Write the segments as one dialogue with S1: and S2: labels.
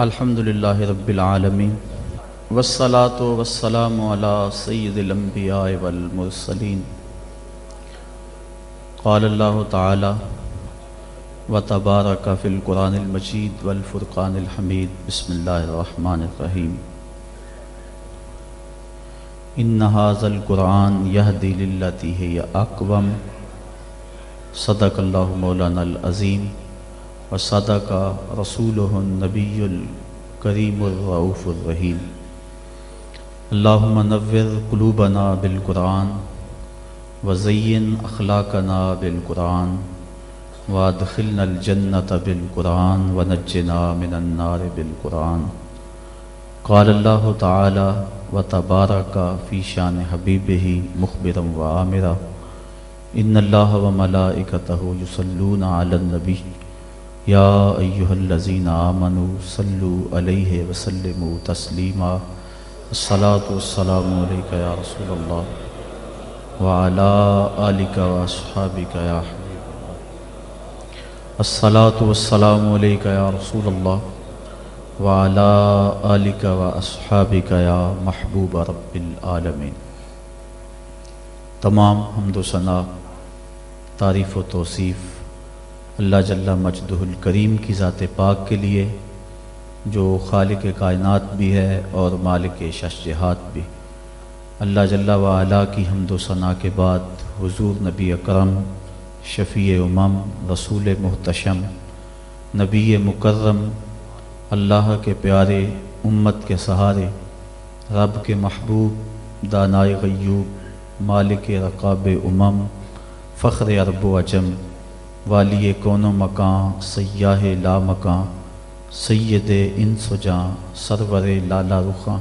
S1: الحمدللہ رب العالمین والصلاة والسلام علی سید الانبیاء والمرسلین قال اللہ تعالی وتبارک فی القرآن المجید والفرقان الحمید بسم اللہ الرحمن الرحیم ان ھذا القرآن یہدی للتی ہی اقوم صدق اللہ مولانا العظیم وصدق رسولہ النبی الکریم الرؤوف الرحیم اللہم نور قلوبنا بالقرآن وزین اخلاقنا بالقرآن وادخلنا الجنۃ بالقرآن ونجنا من النار بالقرآن قال اللہ تعالی وتبارک فی شان حبیبہ مخبرا وآمرا ان اللہ وملائکتہ یصلون علی النبی یا ایہا الذین آمنوا صلوا علیہ وسلموا تسلیما الصلاۃ والسلام علیک یا رسول اللہ وعلی آلک واصحابک یا حبیب اللہ الصلاۃ والسلام علیک یا رسول اللہ وعلی آلک واصحابک یا محبوب رب العالمین۔ تمام حمد و ثنا، تعریف و توصیف اللہ جل مجدہ الکریم کی ذات پاک کے لیے، جو خالق کائنات بھی ہے اور مالک شش جہات بھی۔ اللہ جل وعلا کی حمد و ثنا کے بعد حضور نبی اکرم، شفیع امم، رسول محتشم، نبی مکرم، اللہ کے پیارے، امت کے سہارے، رب کے محبوب، دانائے غیوب، مالک رقاب امم، فخر عرب و عجم، والی کون و مکان، سیاہ لا مکان، سید انس و جاں، سرور لالا رخاں،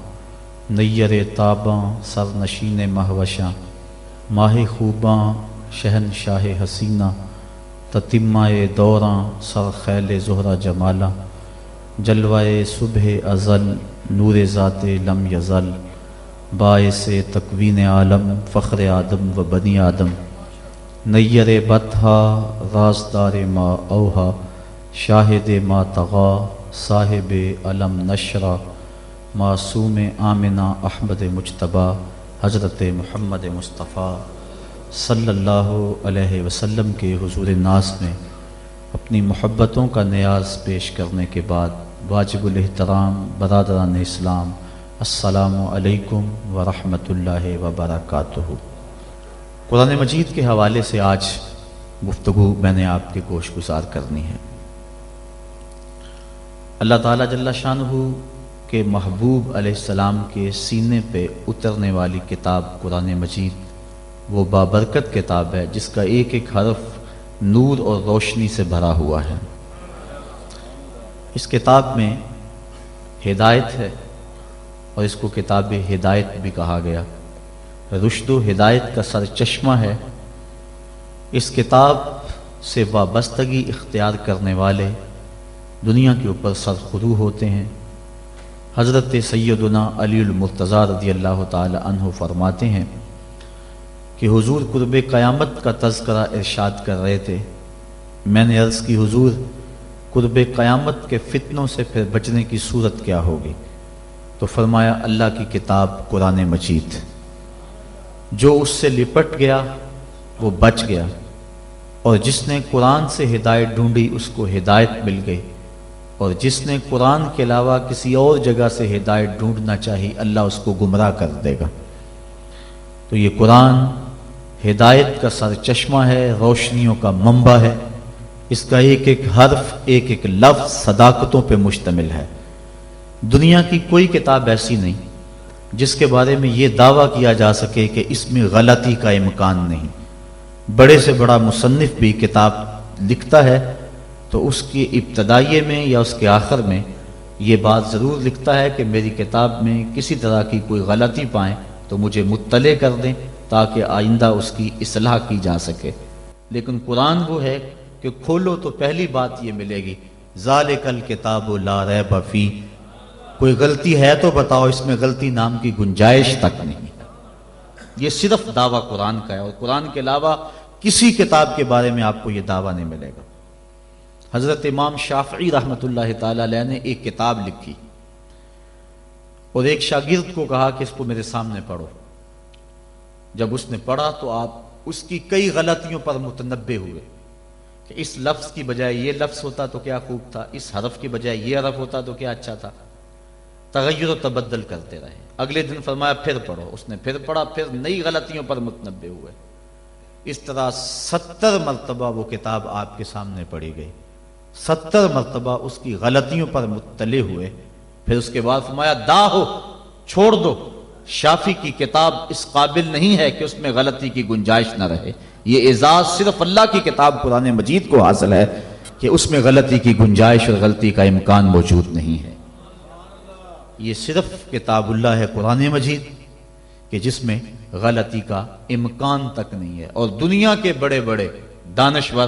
S1: نیر تاباں، سر نشین مہوشاں، ماہ خوباں، شہنشاہ حسینہ، تتمہ دوراں، سر خیل زہرہ جمالاں، جلوہ صبح ازل، نور ذات لم یزل، باعث تکوین عالم، فخر آدم و بنی آدم، نیر بطحا، رازدار ما اوہا، شاہد ما طغا، صاحب علم نشرہ، معصوم آمنہ احمد مجتبیٰ، حضرت محمد مصطفیٰ صلی اللہ علیہ وسلم کے حضور ناز میں اپنی محبتوں کا نیاز پیش کرنے کے بعد واجب الاحترام برادران اسلام، السلام علیکم ورحمۃ اللہ وبرکاتہ۔ قرآن مجید کے حوالے سے آج گفتگو میں نے آپ کے گوش گزار کرنی ہے۔ اللہ تعالیٰ جل شانہ کے محبوب علیہ السلام کے سینے پہ اترنے والی کتاب قرآن مجید وہ بابرکت کتاب ہے جس کا ایک ایک حرف نور اور روشنی سے بھرا ہوا ہے۔ اس کتاب میں ہدایت ہے اور اس کو کتاب ہدایت بھی کہا گیا، رشد و ہدایت کا سرچشمہ ہے۔ اس کتاب سے وابستگی اختیار کرنے والے دنیا کے اوپر سرخرو ہوتے ہیں۔ حضرت سیدنا علی المرتضیٰ رضی اللہ تعالی عنہ فرماتے ہیں کہ حضور قرب قیامت کا تذکرہ ارشاد کر رہے تھے۔ میں نے عرض کی حضور قرب قیامت کے فتنوں سے پھر بچنے کی صورت کیا ہوگی؟ تو فرمایا اللہ کی کتاب قرآن مجید، جو اس سے لپٹ گیا وہ بچ گیا، اور جس نے قرآن سے ہدایت ڈھونڈی اس کو ہدایت مل گئی، اور جس نے قرآن کے علاوہ کسی اور جگہ سے ہدایت ڈھونڈنا چاہی اللہ اس کو گمراہ کر دے گا۔ تو یہ قرآن ہدایت کا سرچشمہ ہے، روشنیوں کا منبع ہے۔ اس کا ایک ایک حرف، ایک ایک لفظ صداقتوں پہ مشتمل ہے۔ دنیا کی کوئی کتاب ایسی نہیں جس کے بارے میں یہ دعویٰ کیا جا سکے کہ اس میں غلطی کا امکان نہیں۔ بڑے سے بڑا مصنف بھی کتاب لکھتا ہے تو اس کی ابتدائیے میں یا اس کے آخر میں یہ بات ضرور لکھتا ہے کہ میری کتاب میں کسی طرح کی کوئی غلطی پائیں تو مجھے مطلع کر دیں تاکہ آئندہ اس کی اصلاح کی جا سکے۔ لیکن قرآن وہ ہے کہ کھولو تو پہلی بات یہ ملے گی، ذالک الکتاب لا ریب فیہ، کوئی غلطی ہے تو بتاؤ، اس میں غلطی نام کی گنجائش تک نہیں۔ یہ صرف دعویٰ قرآن کا ہے، اور قرآن کے علاوہ کسی کتاب کے بارے میں آپ کو یہ دعویٰ نہیں ملے گا۔ حضرت امام شافعی رحمۃ اللہ تعالی علیہ نے ایک کتاب لکھی اور ایک شاگرد کو کہا کہ اس کو میرے سامنے پڑھو. جب اس نے پڑھا تو آپ اس کی کئی غلطیوں پر متنبہ ہوئے کہ اس لفظ کی بجائے یہ لفظ ہوتا تو کیا خوب تھا، اس حرف کی بجائے یہ حرف ہوتا تو کیا اچھا تھا. تغیر و تبدل کرتے رہے. اگلے دن فرمایا پھر پڑھو. اس نے پھر پڑھا، پھر نئی غلطیوں پر متنبہ ہوئے. اس طرح 70 مرتبہ وہ کتاب آپ کے سامنے پڑھی گئی. 70 مرتبہ اس کی غلطیوں پر مطلع ہوئے. پھر اس کے بعد فرمایا داہو، چھوڑ دو، شافی کی کتاب اس قابل نہیں ہے کہ اس میں غلطی کی گنجائش نہ رہے. یہ اعزاز صرف اللہ کی کتاب قرآن مجید کو حاصل ہے کہ اس میں غلطی کی گنجائش اور غلطی کا امکان موجود نہیں ہے. یہ صرف کتاب اللہ ہے قرآن مجید کہ جس میں غلطی کا امکان تک نہیں ہے. اور دنیا کے بڑے بڑے دانشور،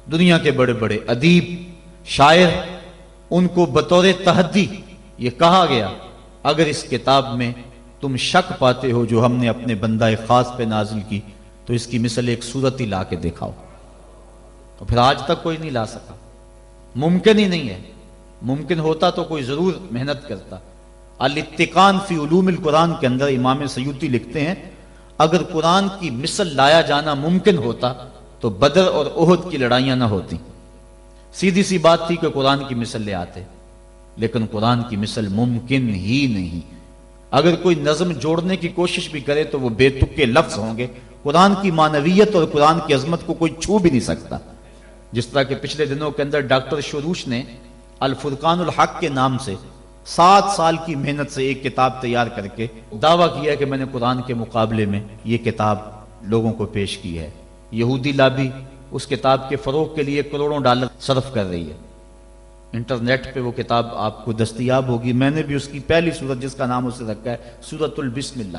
S1: دنیا کے بڑے بڑے ادیب، شاعر، ان کو بطور تحدی یہ کہا گیا اگر اس کتاب میں تم شک پاتے ہو جو ہم نے اپنے بندہ خاص پہ نازل کی تو اس کی مثل ایک صورت ہی لا کے دکھاؤ. تو پھر آج تک کوئی نہیں لا سکا. ممکن ہی نہیں ہے. ممکن ہوتا تو کوئی ضرور محنت کرتا. الاتقان فی علوم القرآن کے اندر امام سیوطی لکھتے ہیں اگر قرآن کی مثل لایا جانا ممکن ہوتا تو بدر اور احد کی لڑائیاں نہ ہوتی. سیدھی سی بات تھی کہ قرآن کی مثل لے آتے، لیکن قرآن کی مثل ممکن ہی نہیں. اگر کوئی نظم جوڑنے کی کوشش بھی کرے تو وہ بے تکے لفظ ہوں گے. قرآن کی معنویت اور قرآن کی عظمت کو کوئی چھو بھی نہیں سکتا. جس طرح کہ پچھلے دنوں کے اندر ڈاکٹر شروش نے الفرقان الحق کے نام سے 7 سال کی محنت سے ایک کتاب تیار کر کے دعویٰ کیا کہ میں نے قرآن کے مقابلے میں یہ کتاب لوگوں کو پیش کی ہے. یہودی لابی اس کتاب کے فروغ کے لیے کروڑوں ڈالر صرف کر رہی ہے. انٹرنیٹ پہ وہ کتاب آپ کو دستیاب ہوگی. میں نے بھی اس کی پہلی سورت جس کا نام اسے رکھا ہے سورۃ البسم اللہ،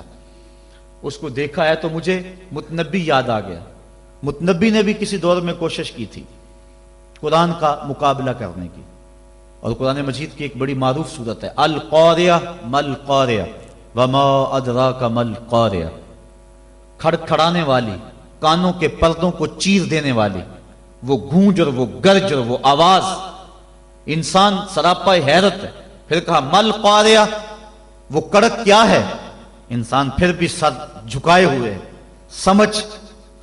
S1: اس کو دیکھا ہے تو مجھے متنبی یاد آ گیا. متنبی نے بھی کسی دور میں کوشش کی تھی قرآن کا مقابلہ کرنے کی. اور قرآن مجید کی ایک بڑی معروف سورت ہے القاریہ مل قاریہ وما ادراک مل قاریہ. کھڑکھڑانے والی، کانوں کے پردوں کو چیر دینے والی وہ گونج اور وہ گرج اور وہ آواز. انسان سراپا حیرت ہے. پھر کہا مل قاریہ، وہ کڑک کیا ہے. انسان پھر بھی سر جھکائے ہوئے، سمجھ،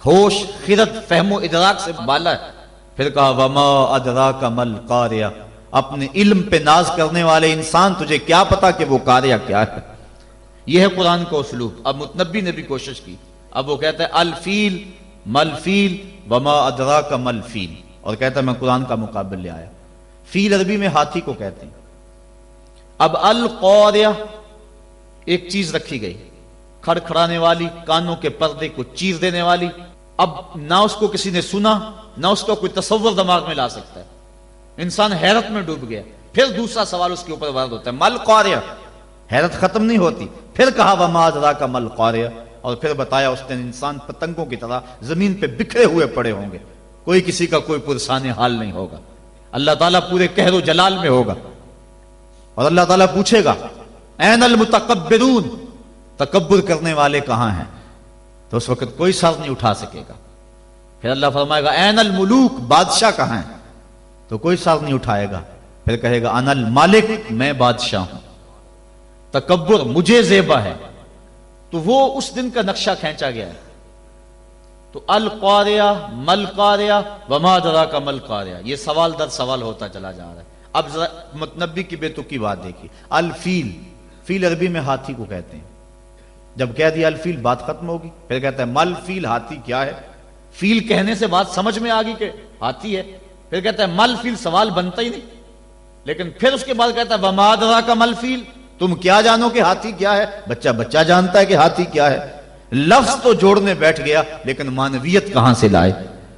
S1: ہوش، خرد، فہم و ادراک سے بالا ہے. پھر کہا وما ادراک مل قاریہ، اپنے علم پہ ناز کرنے والے انسان تجھے کیا پتا کہ وہ قاریہ کیا ہے. یہ ہے قرآن کا اسلوب. اب متنبی نے بھی کوشش کی. اب وہ کہتا ہے الفیل مل فیل وما ادراک مل فیل، اور کہتا ہے میں قرآن کا مقابل لے آیا. فیل عربی میں ہاتھی کو کہتے ہیں. اب القاریہ ایک چیز رکھی گئی، کھڑکھڑانے والی، کانوں کے پردے کو چیر دینے والی. اب نہ اس کو کسی نے سنا، نہ اس کا کوئی تصور دماغ میں لا سکتا ہے. انسان حیرت میں ڈوب گیا. پھر دوسرا سوال اس کے اوپر وارد ہوتا ہے مل قاریہ. حیرت ختم نہیں ہوتی. پھر کہا وما ادراک مل قاریہ، اور پھر بتایا اس نے انسان پتنگوں کی طرح زمین پہ بکھرے ہوئے پڑے ہوں گے، کوئی کسی کا کوئی پرسان حال نہیں ہوگا. اللہ تعالیٰ پورے قہر و جلال میں ہوگا اور اللہ تعالیٰ پوچھے گا این المتکبرون، تکبر کرنے والے کہاں ہیں. تو اس وقت کوئی سر نہیں اٹھا سکے گا. پھر اللہ فرمائے گا این الملوک، بادشاہ کہاں ہیں. تو کوئی سر نہیں اٹھائے گا. پھر کہے گا انا المالک، میں بادشاہ ہوں. تکبر مجھے زیبا ہے. تو وہ اس دن کا نقشہ کھینچا گیا ہے. تو القاریہ مل قاریہ وما ادراک مل قاریہ، یہ سوال در سوال ہوتا چلا جا رہا ہے. اب ذرا متنبی کی بے تکی بات دیکھیے. الفیل، فیل عربی میں ہاتھی کو کہتے ہیں. جب کہہ دیا الفیل بات ختم ہوگی. پھر کہتا ہے مل فیل، ہاتھی کیا ہے. فیل کہنے سے بات سمجھ میں آ گئی کہ ہاتھی ہے. پھر کہتا ہے مل فیل، سوال بنتا ہی نہیں. لیکن پھر اس کے بعد کہتا ہے وما ادراک مل فیل، تم کیا جانو کہ ہاتھی کیا ہے. بچہ جانتا ہے کہ ہاتھی کیا ہے. لفظ تو جوڑنے بیٹھ گیا لیکن معنویت کہاں سے لائے.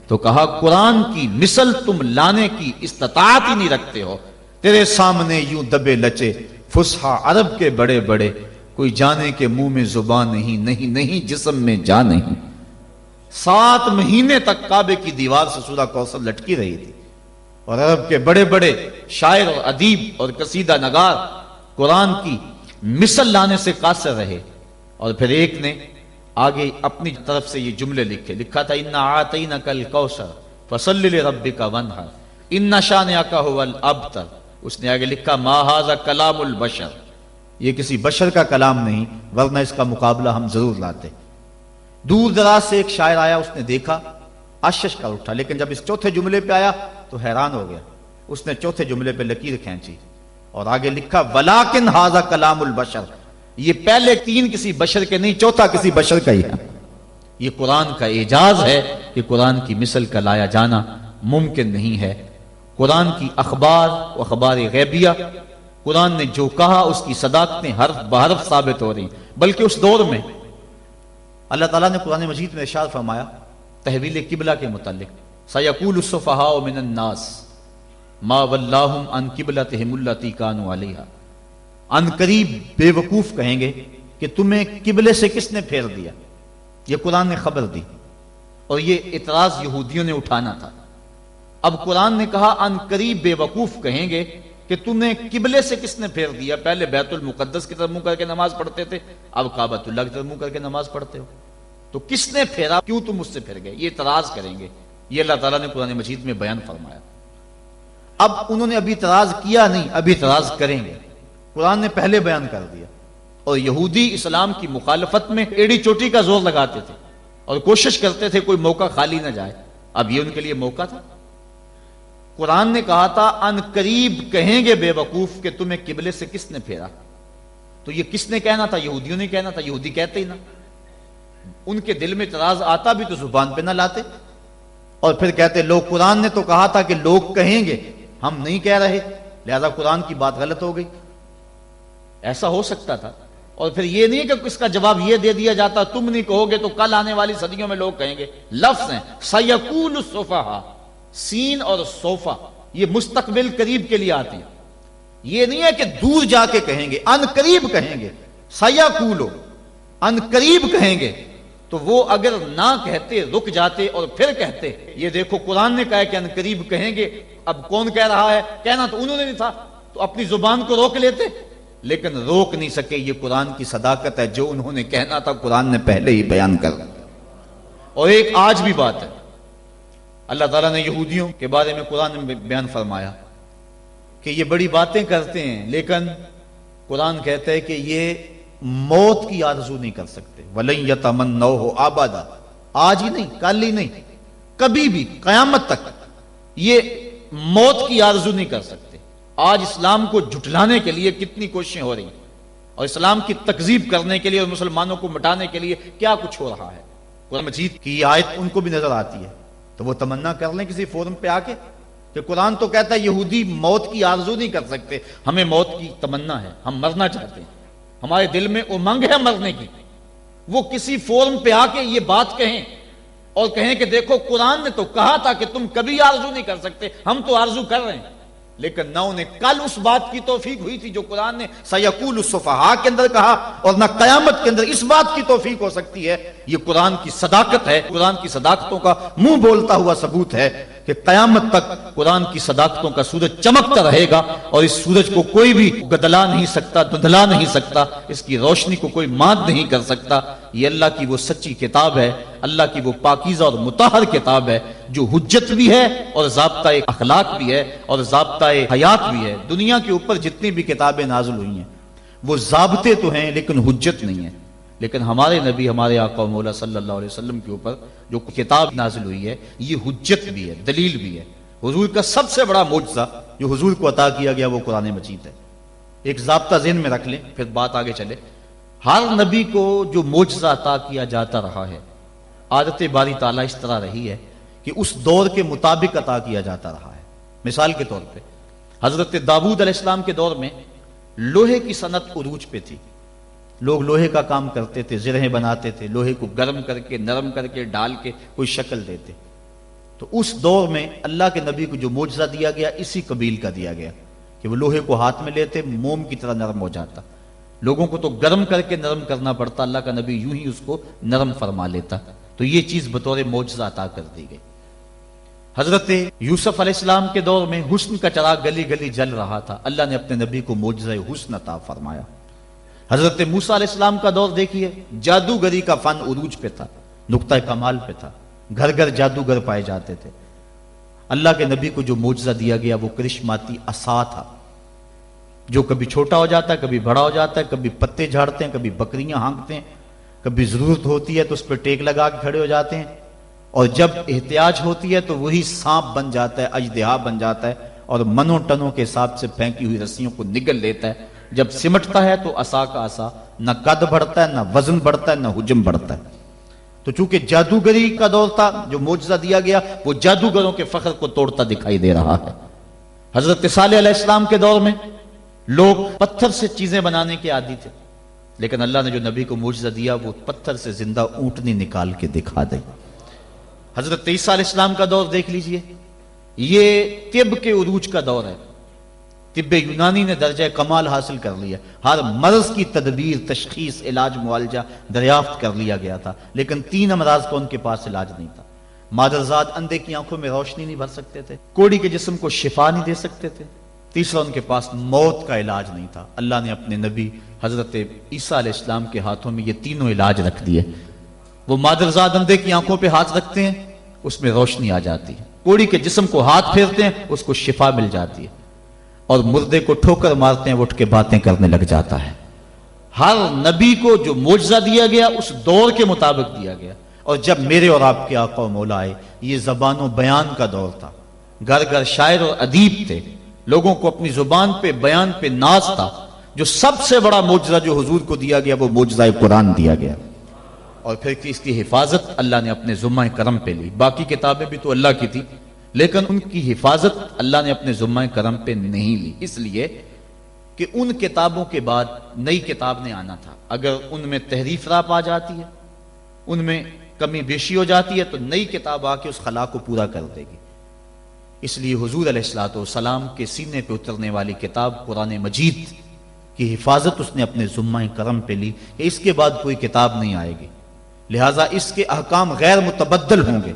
S1: تو کہا قرآن کی مثل تم لانے کی استطاعت ہی نہیں رکھتے ہو. تیرے سامنے یوں دبے لچے فصحا عرب کے بڑے بڑے، کوئی جانے کے منہ میں زبان نہیں جسم میں جان نہیں. 7 مہینے تک کعبے کی دیوار سے سورہ کوثر لٹکی رہی تھی اور عرب کے بڑے بڑے شاعر اور ادیب اور قصیدہ نگار قرآن کی مثل لانے سے قاصر رہے. اور پھر ایک نے آگے اپنی طرف سے یہ جملے لکھا تھا انا اعطینک الکوثر فصل لربک وانحر. ان شانئک ھو الابتر، اس نے آگے لکھا ما ھذا کلام البشر، یہ کسی بشر کا کلام نہیں ورنہ اس کا مقابلہ ہم ضرور لاتے۔ دور دراز سے ایک شاعر آیا، اس نے دیکھا، اشش کر اٹھا، لیکن جب اس چوتھے جملے پہ آیا تو حیران ہو گیا۔ اس نے چوتھے جملے پہ لکیر کھینچی اور آگے لکھا ولیکن ھذا کلام البشر، یہ پہلے تین کسی بشر کے نہیں، چوتھا کسی بشر کا ہی ہے۔ یہ قرآن کا اعجاز ہے کہ قرآن کی مثل کا لایا جانا ممکن نہیں ہے۔ قرآن کی اخبار و اخبار غیبیہ، قرآن نے جو کہا اس کی صداقتیں حرف بحرف ثابت ہو رہی، بلکہ اس دور میں اللہ تعالیٰ نے قرآن مجید میں ارشاد فرمایا تحویل قبلہ کے متعلق، سیقول السفہاء من الناس ما ولاہم عن قبلتہم التی کانوا علیہا، ان قریب بے وقوف کہیں گے کہ تمہیں قبلے سے کس نے پھیر دیا۔ یہ قرآن نے خبر دی اور یہ اعتراض یہودیوں نے اٹھانا تھا۔ اب قرآن نے کہا ان قریب بے وقوف کہیں گے کہ تمہیں قبلے سے کس نے پھیر دیا۔ پہلے بیت المقدس کی طرف منہ کر کے نماز پڑھتے تھے، اب کعبۃ اللہ کی طرف منہ کر کے نماز پڑھتے ہو، تو کس نے پھیرا، کیوں تم اس سے پھر گئے، یہ اعتراض کریں گے۔ یہ اللہ تعالیٰ نے قرآن مجید میں بیان فرمایا۔ اب انہوں نے ابھی اعتراض کیا نہیں، ابھی اعتراض کریں گے، قرآن نے پہلے بیان کر دیا۔ اور یہودی اسلام کی مخالفت میں ایڑی چوٹی کا زور لگاتے تھے اور کوشش کرتے تھے کوئی موقع خالی نہ جائے، اب یہ ان کے لیے موقع تھا۔ قرآن نے کہا تھا ان قریب کہیں گے بے وقوف کہ تمہیں قبلے سے کس نے پھیرا، تو یہ کس نے کہنا تھا؟ یہودیوں نے کہنا تھا، یہودی کہتے ہی نہ، ان کے دل میں اعتراض آتا بھی تو زبان پہ نہ لاتے اور پھر کہتے لوگ قرآن نے تو کہا تھا کہ لوگ کہیں گے، ہم نہیں کہہ رہے، لہذا قرآن کی بات غلط ہو گئی۔ ایسا ہو سکتا تھا۔ اور پھر یہ نہیں کہ اس کا جواب یہ دے دیا جاتا تم نہیں کہو گے تو کل آنے والی صدیوں میں لوگ کہیں گے۔ لفظ ہیں سیقول السفہاء، سین اور صوفہ یہ مستقبل قریب کے لیے آتی ہے، یہ نہیں ہے کہ دور جا کے کہیں گے، ان قریب کہیں گے۔ سیقولو، ان قریب کہیں گے، تو وہ اگر نہ کہتے رک جاتے اور پھر کہتے یہ دیکھو قرآن نے کہا ہے کہ ان قریب کہیں گے، اب کون کہہ رہا ہے، کہنا تو انہوں نے نہیں تھا، تو اپنی زبان کو روک لیتے، لیکن روک نہیں سکے۔ یہ قرآن کی صداقت ہے، جو انہوں نے کہنا تھا قرآن نے پہلے ہی بیان کر دیا۔ اور ایک آج بھی بات ہے، اللہ تعالیٰ نے یہودیوں کے بارے میں قرآن میں بیان فرمایا کہ یہ بڑی باتیں کرتے ہیں، لیکن قرآن کہتا ہے کہ یہ موت کی آرزو نہیں کر سکتے۔ وَلَن يَتَمَنَّوْهُ أَبَدًا، آج ہی نہیں، کل ہی نہیں، کبھی بھی قیامت تک یہ موت کی آرزو نہیں کر سکتے۔ آج اسلام کو جھٹلانے کے لیے کتنی کوششیں ہو رہی ہیں اور اسلام کی تکذیب کرنے کے لیے اور مسلمانوں کو مٹانے کے لیے کیا کچھ ہو رہا ہے۔ قرآن مجید کی آیت ان کو بھی نظر آتی ہے تو وہ تمنا کر لیں کسی فورم پہ آ کے کہ قرآن تو کہتا ہے یہودی موت کی آرزو نہیں کر سکتے، ہمیں موت کی تمنا ہے، ہم مرنا چاہتے ہیں، ہمارے دل میں امنگ ہے مرنے کی۔ وہ کسی فورم پہ آ کے یہ بات کہیں اور کہیں کہ دیکھو قرآن نے تو کہا تھا کہ تم کبھی آرزو نہیں کر سکتے، ہم تو آرزو کر رہے ہیں، لیکن نہ انہیں کل اس بات کی توفیق ہوئی تھی جو قرآن نے سیقول السفہاء کے اندر کہا، اور نہ قیامت کے اندر اس بات کی توفیق ہو سکتی ہے۔ یہ قرآن کی صداقت ہے، قرآن کی صداقتوں کا منہ بولتا ہوا ثبوت ہے کہ قیامت تک قرآن کی صداقتوں کا سورج چمکتا رہے گا اور اس سورج کو کوئی بھی گدلا نہیں سکتا، دھندلا نہیں سکتا، اس کی روشنی کو کوئی مات نہیں کر سکتا۔ یہ اللہ کی وہ سچی کتاب ہے، اللہ کی وہ پاکیزہ اور مطہر کتاب ہے جو حجت بھی ہے اور ضابطہ اخلاق بھی ہے اور ضابطہ حیات بھی ہے۔ دنیا کے اوپر جتنی بھی کتابیں نازل ہوئی ہیں وہ ضابطے تو ہیں لیکن حجت نہیں ہے، لیکن ہمارے نبی ہمارے آقا و مولا صلی اللہ علیہ وسلم کے اوپر جو کتاب نازل ہوئی ہے یہ حجت بھی ہے، دلیل بھی ہے۔ حضور کا سب سے بڑا معجزہ جو حضور کو عطا کیا گیا وہ قرآن مجید ہے۔ ایک ضابطہ ذہن میں رکھ لیں پھر بات آگے چلے۔ ہر نبی کو جو معجزہ عطا کیا جاتا رہا ہے، عادت باری تعالیٰ اس طرح رہی ہے کہ اس دور کے مطابق عطا کیا جاتا رہا ہے۔ مثال کے طور پہ حضرت داؤد علیہ السلام کے دور میں لوہے کی صنعت عروج پہ تھی، لوگ لوہے کا کام کرتے تھے، زرہیں بناتے تھے، لوہے کو گرم کر کے نرم کر کے ڈال کے کوئی شکل دیتے۔ تو اس دور میں اللہ کے نبی کو جو معجزہ دیا گیا اسی قبیل کا دیا گیا کہ وہ لوہے کو ہاتھ میں لیتے، موم کی طرح نرم ہو جاتا، لوگوں کو تو گرم کر کے نرم کرنا پڑتا، اللہ کا نبی یوں ہی اس کو نرم فرما لیتا۔ تو یہ چیز بطور معجزہ عطا کر دی گئی۔ حضرت یوسف علیہ السلام کے دور میں حسن کا چراغ گلی گلی جل رہا تھا، اللہ نے اپنے نبی کو معجزہ حسن عطا فرمایا۔ حضرت موسیٰ علیہ السلام کا دور دیکھیے، جادوگری کا فن عروج پہ تھا، نقطہ کمال پہ تھا، گھر گھر جادوگر پائے جاتے تھے۔ اللہ کے نبی کو جو معجزہ دیا گیا وہ کرشماتی عصا تھا، جو کبھی چھوٹا ہو جاتا ہے، کبھی بڑا ہو جاتا ہے، کبھی پتے جھاڑتے ہیں، کبھی بکریاں ہانکتے ہیں، کبھی ضرورت ہوتی ہے تو اس پہ ٹیک لگا کے کھڑے ہو جاتے ہیں، اور جب احتیاج ہوتی ہے تو وہی سانپ بن جاتا ہے، اژدہا بن جاتا ہے، اور منوں ٹنوں کے حساب سے پھینکی ہوئی رسیوں کو نگل لیتا ہے۔ جب سمٹتا ہے تو عصا کا عصا، نہ قد بڑھتا ہے، نہ وزن بڑھتا ہے، نہ حجم بڑھتا ہے۔ تو چونکہ جادوگری کا دور تھا، جو معجزہ دیا گیا وہ جادوگروں کے فخر کو توڑتا دکھائی دے رہا ہے۔ حضرت صالح علیہ السلام کے دور میں لوگ پتھر سے چیزیں بنانے کے عادی تھے، لیکن اللہ نے جو نبی کو معجزہ دیا وہ پتھر سے زندہ اونٹنی نکال کے دکھا دی۔ حضرت عیسیٰ علیہ السلام کا دور دیکھ لیجئے، یہ طب کے عروج کا دور ہے۔ طب یونانی نے درجہ کمال حاصل کر لیا، ہر مرض کی تدبیر، تشخیص، علاج، معالجہ دریافت کر لیا گیا تھا، لیکن 3 امراض کا ان کے پاس علاج نہیں تھا۔ مادرزاد اندھے کی آنکھوں میں روشنی نہیں بھر سکتے تھے، کوڑی کے جسم کو شفا نہیں دے سکتے تھے، تیسرا ان کے پاس موت کا علاج نہیں تھا۔ اللہ نے اپنے نبی حضرت عیسیٰ علیہ السلام کے ہاتھوں میں یہ تینوں علاج رکھ دیے۔ وہ مادرزاد اندھے کی آنکھوں پہ ہاتھ رکھتے ہیں، اس میں روشنی آ جاتی ہے، کوڑی کے جسم کو ہاتھ پھیرتے ہیں، اس کو شفا مل جاتی ہے، اور مردے کو ٹھوکر مارتے ہیں، وہ اٹھ کے باتیں کرنے لگ جاتا ہے۔ ہر نبی کو جو معجزہ دیا گیا اس دور کے مطابق دیا گیا۔ اور جب میرے اور آپ کے آقا و مولا آئے، یہ زبان و بیان کا دور تھا، گھر گھر شاعر اور ادیب تھے، لوگوں کو اپنی زبان پہ، بیان پہ ناز تھا۔ جو سب سے بڑا معجزہ جو حضور کو دیا گیا وہ معجزہ قرآن دیا گیا، اور پھر اس کی حفاظت اللہ نے اپنے ذمہ کرم پہ لی۔ باقی کتابیں بھی تو اللہ کی تھی، لیکن ان کی حفاظت اللہ نے اپنے ذمہ کرم پہ نہیں لی، اس لیے کہ ان کتابوں کے بعد نئی کتاب نے آنا تھا۔ اگر ان میں تحریف راپ آ جاتی ہے، ان میں کمی بیشی ہو جاتی ہے، تو نئی کتاب آ کے اس خلا کو پورا کر دے گی۔ اس لیے حضور علیہ الصلوۃ والسلام کے سینے پہ اترنے والی کتاب قرآن مجید کی حفاظت اس نے اپنے ذمہ کرم پہ لی کہ اس کے بعد کوئی کتاب نہیں آئے گی، لہٰذا اس کے احکام غیر متبدل ہوں گے۔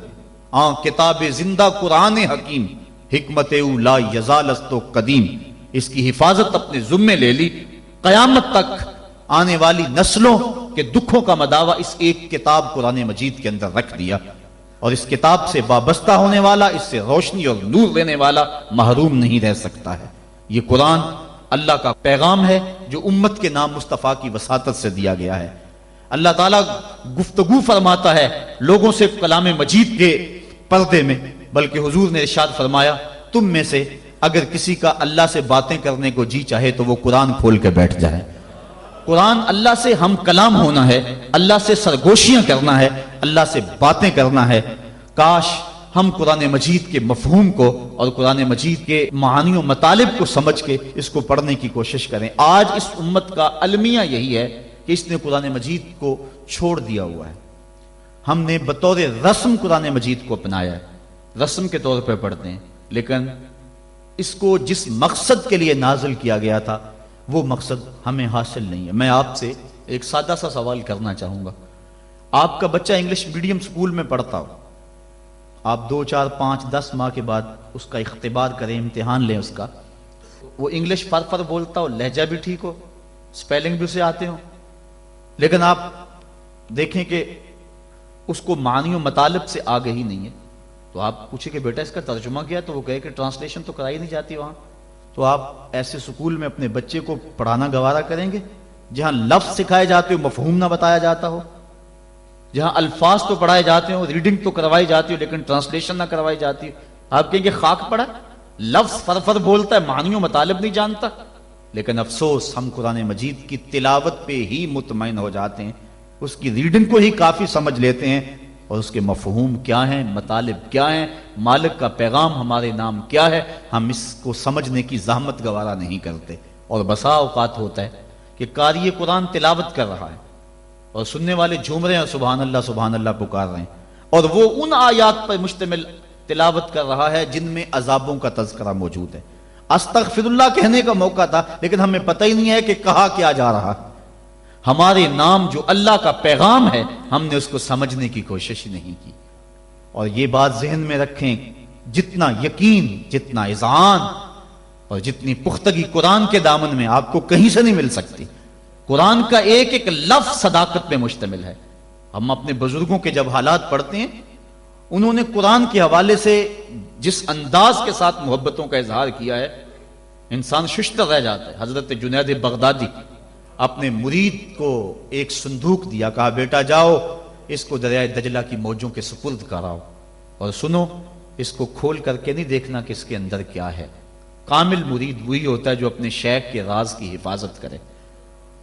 S1: کتاب زندہ قرآن حکیم، حکمت او لا یزالست و قدیم، اس کی حفاظت اپنے ذمے لے لی۔ قیامت تک آنے والی نسلوں کے دکھوں کا مداوع اس ایک کتاب قرآن مجید کے اندر رکھ دیا، اور اس کتاب سے وابستہ ہونے والا، اس سے روشنی اور نور لینے والا محروم نہیں رہ سکتا ہے۔ یہ قرآن اللہ کا پیغام ہے جو امت کے نام مصطفیٰ کی وساطت سے دیا گیا ہے۔ اللہ تعالیٰ گفتگو فرماتا ہے لوگوں سے کلام مجید کے پردے میں، بلکہ حضور نے ارشاد فرمایا تم میں سے اگر کسی کا اللہ سے باتیں کرنے کو جی چاہے تو وہ قرآن کھول کے بیٹھ جائے۔ قرآن اللہ سے ہم کلام ہونا ہے، اللہ سے سرگوشیاں کرنا ہے، اللہ سے باتیں کرنا ہے۔ کاش ہم قرآن مجید کے مفہوم کو اور قرآن مجید کے معانی و مطالب کو سمجھ کے اس کو پڑھنے کی کوشش کریں۔ آج اس امت کا المیہ یہی ہے کہ اس نے قرآن مجید کو چھوڑ دیا ہوا ہے۔ ہم نے بطور رسم قرآن مجید کو اپنایا ہے، رسم کے طور پہ پڑھتے ہیں، لیکن اس کو جس مقصد کے لیے نازل کیا گیا تھا وہ مقصد ہمیں حاصل نہیں ہے۔ میں آپ سے ایک سادہ سا سوال کرنا چاہوں گا۔ آپ کا بچہ انگلش میڈیم سکول میں پڑھتا ہو، آپ 2 4 5 10 ماہ کے بعد اس کا اختبار کریں، امتحان لیں اس کا، وہ انگلش فر بولتا ہو، لہجہ بھی ٹھیک ہو، سپیلنگ بھی اسے آتے ہوں، لیکن آپ دیکھیں کہ اس کو معنی و مطالب سے آگے ہی نہیں ہے، تو آپ پوچھیں کہ بیٹا اس کا ترجمہ کیا، تو وہ کہے کہ ٹرانسلیشن تو کرائی نہیں جاتی وہاں۔ تو آپ ایسے سکول میں اپنے بچے کو پڑھانا گوارا کریں گے جہاں لفظ سکھائے جاتے ہو، مفہوم نہ بتایا جاتا ہو، جہاں الفاظ تو پڑھائے جاتے ہوں، ریڈنگ تو کروائی جاتی ہو، لیکن ٹرانسلیشن نہ کروائی جاتی ہو؟ آپ کہیں گے خاک پڑا، لفظ فر بولتا ہے، معنی و مطالب نہیں جانتا۔ لیکن افسوس ہم قرآن مجید کی تلاوت پہ ہی مطمئن ہو جاتے ہیں، اس کی ریڈنگ کو ہی کافی سمجھ لیتے ہیں، اور اس کے مفہوم کیا ہیں، مطالب کیا ہیں، مالک کا پیغام ہمارے نام کیا ہے، ہم اس کو سمجھنے کی زحمت گوارا نہیں کرتے۔ اور بسا اوقات ہوتا ہے کہ قاری قرآن تلاوت کر رہا ہے اور سننے والے جھوم رہے ہیں، سبحان اللہ پکار رہے ہیں، اور وہ ان آیات پر مشتمل تلاوت کر رہا ہے جن میں عذابوں کا تذکرہ موجود ہے۔ استغفر اللہ کہنے کا موقع تھا، لیکن ہمیں پتہ ہی نہیں ہے کہ کہا کیا جا رہا۔ ہمارے نام جو اللہ کا پیغام ہے، ہم نے اس کو سمجھنے کی کوشش نہیں کی۔ اور یہ بات ذہن میں رکھیں، جتنا یقین، جتنا اذعان اور جتنی پختگی قرآن کے دامن میں آپ کو کہیں سے نہیں مل سکتی۔ قرآن کا ایک ایک لفظ صداقت پہ مشتمل ہے۔ ہم اپنے بزرگوں کے جب حالات پڑھتے ہیں انہوں نے قرآن کے حوالے سے جس انداز کے ساتھ محبتوں کا اظہار کیا ہے، انسان ششتر رہ جاتا ہے۔ حضرت جنید بغدادی اپنے مرید کو ایک صندوق دیا، کہا بیٹا جاؤ اس کو دریائے دجلہ کی موجوں کے سپرد کراؤ، اور سنو اس کو کھول کر کے نہیں دیکھنا کہ اس کے اندر کیا ہے۔ کامل مرید وہی ہوتا ہے جو اپنے شیخ کے راز کی حفاظت کرے۔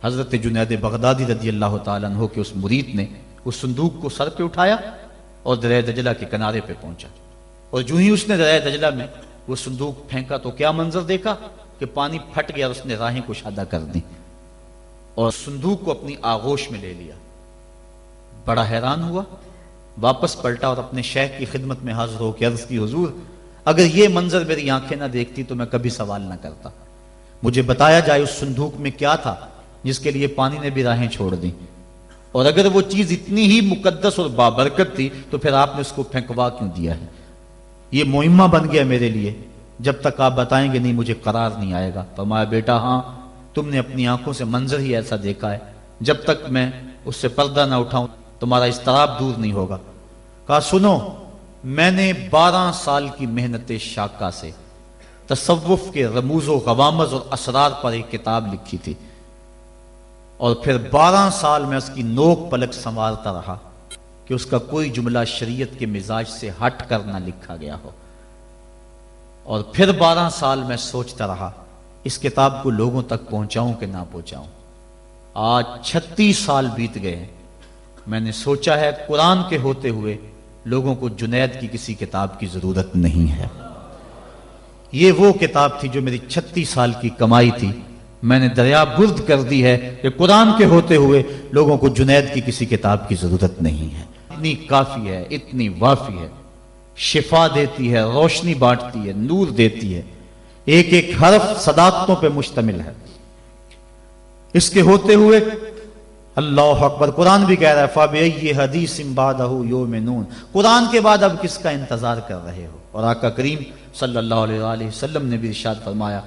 S1: حضرت جنید بغدادی رضی اللہ تعالیٰ عنہ کے اس مرید نے اس صندوق کو سر پہ اٹھایا اور دریائے دجلہ کے کنارے پہ پہنچا، اور جو ہی اس نے دریائے دجلہ میں وہ صندوق پھینکا تو کیا منظر دیکھا کہ پانی پھٹ گیا اور اس نے راہیں کشادہ کر دی اور صندوق کو اپنی آغوش میں لے لیا۔ بڑا حیران ہوا، واپس پلٹا اور اپنے شیخ کی خدمت میں حاضر ہو کے عرض کی حضور اگر یہ منظر میری آنکھیں نہ دیکھتی تو میں کبھی سوال نہ کرتا، مجھے بتایا جائے اس صندوق میں کیا تھا جس کے لیے پانی نے بھی راہیں چھوڑ دی، اور اگر وہ چیز اتنی ہی مقدس اور بابرکت تھی تو پھر آپ نے اس کو پھینکوا کیوں دیا ہے؟ یہ معمہ بن گیا میرے لیے، جب تک آپ بتائیں گے نہیں مجھے قرار نہیں آئے گا۔ فرمایا بیٹا ہاں تم نے اپنی آنکھوں سے منظر ہی ایسا دیکھا ہے، جب تک میں اس سے پردہ نہ اٹھاؤں تمہارا اضطراب دور نہیں ہوگا۔ کہا سنو، میں نے 12 سال کی محنت شاقہ سے تصوف کے رموز و غوامض اور اسرار پر ایک کتاب لکھی تھی، اور پھر 12 سال میں اس کی نوک پلک سنوارتا رہا کہ اس کا کوئی جملہ شریعت کے مزاج سے ہٹ کر نہ لکھا گیا ہو، اور پھر 12 سال میں سوچتا رہا اس کتاب کو لوگوں تک پہنچاؤں کہ نہ پہنچاؤں۔ آج 36 سال بیت گئے ہیں، میں نے سوچا ہے قرآن کے ہوتے ہوئے لوگوں کو جنید کی کسی کتاب کی ضرورت نہیں ہے۔ یہ وہ کتاب تھی جو میری 36 سال کی کمائی تھی، میں نے دریا برد کر دی ہے کہ قرآن کے ہوتے ہوئے لوگوں کو جنید کی کسی کتاب کی ضرورت نہیں ہے۔ اتنی کافی ہے، اتنی وافی ہے، شفا دیتی ہے، روشنی بانٹتی ہے، نور دیتی ہے، ایک ایک حرف صداقتوں پہ مشتمل ہے۔ اس کے ہوتے ہوئے اللہ اکبر، قرآن بھی کہہ رہا ہے فَبِأَيِّ حَدِيثٍ بَعْدَهُ يُؤْمِنُونَ، قرآن کے بعد اب کس کا انتظار کر رہے ہو؟ اور آقا کریم صلی اللہ علیہ وآلہ وسلم نے بھی ارشاد فرمایا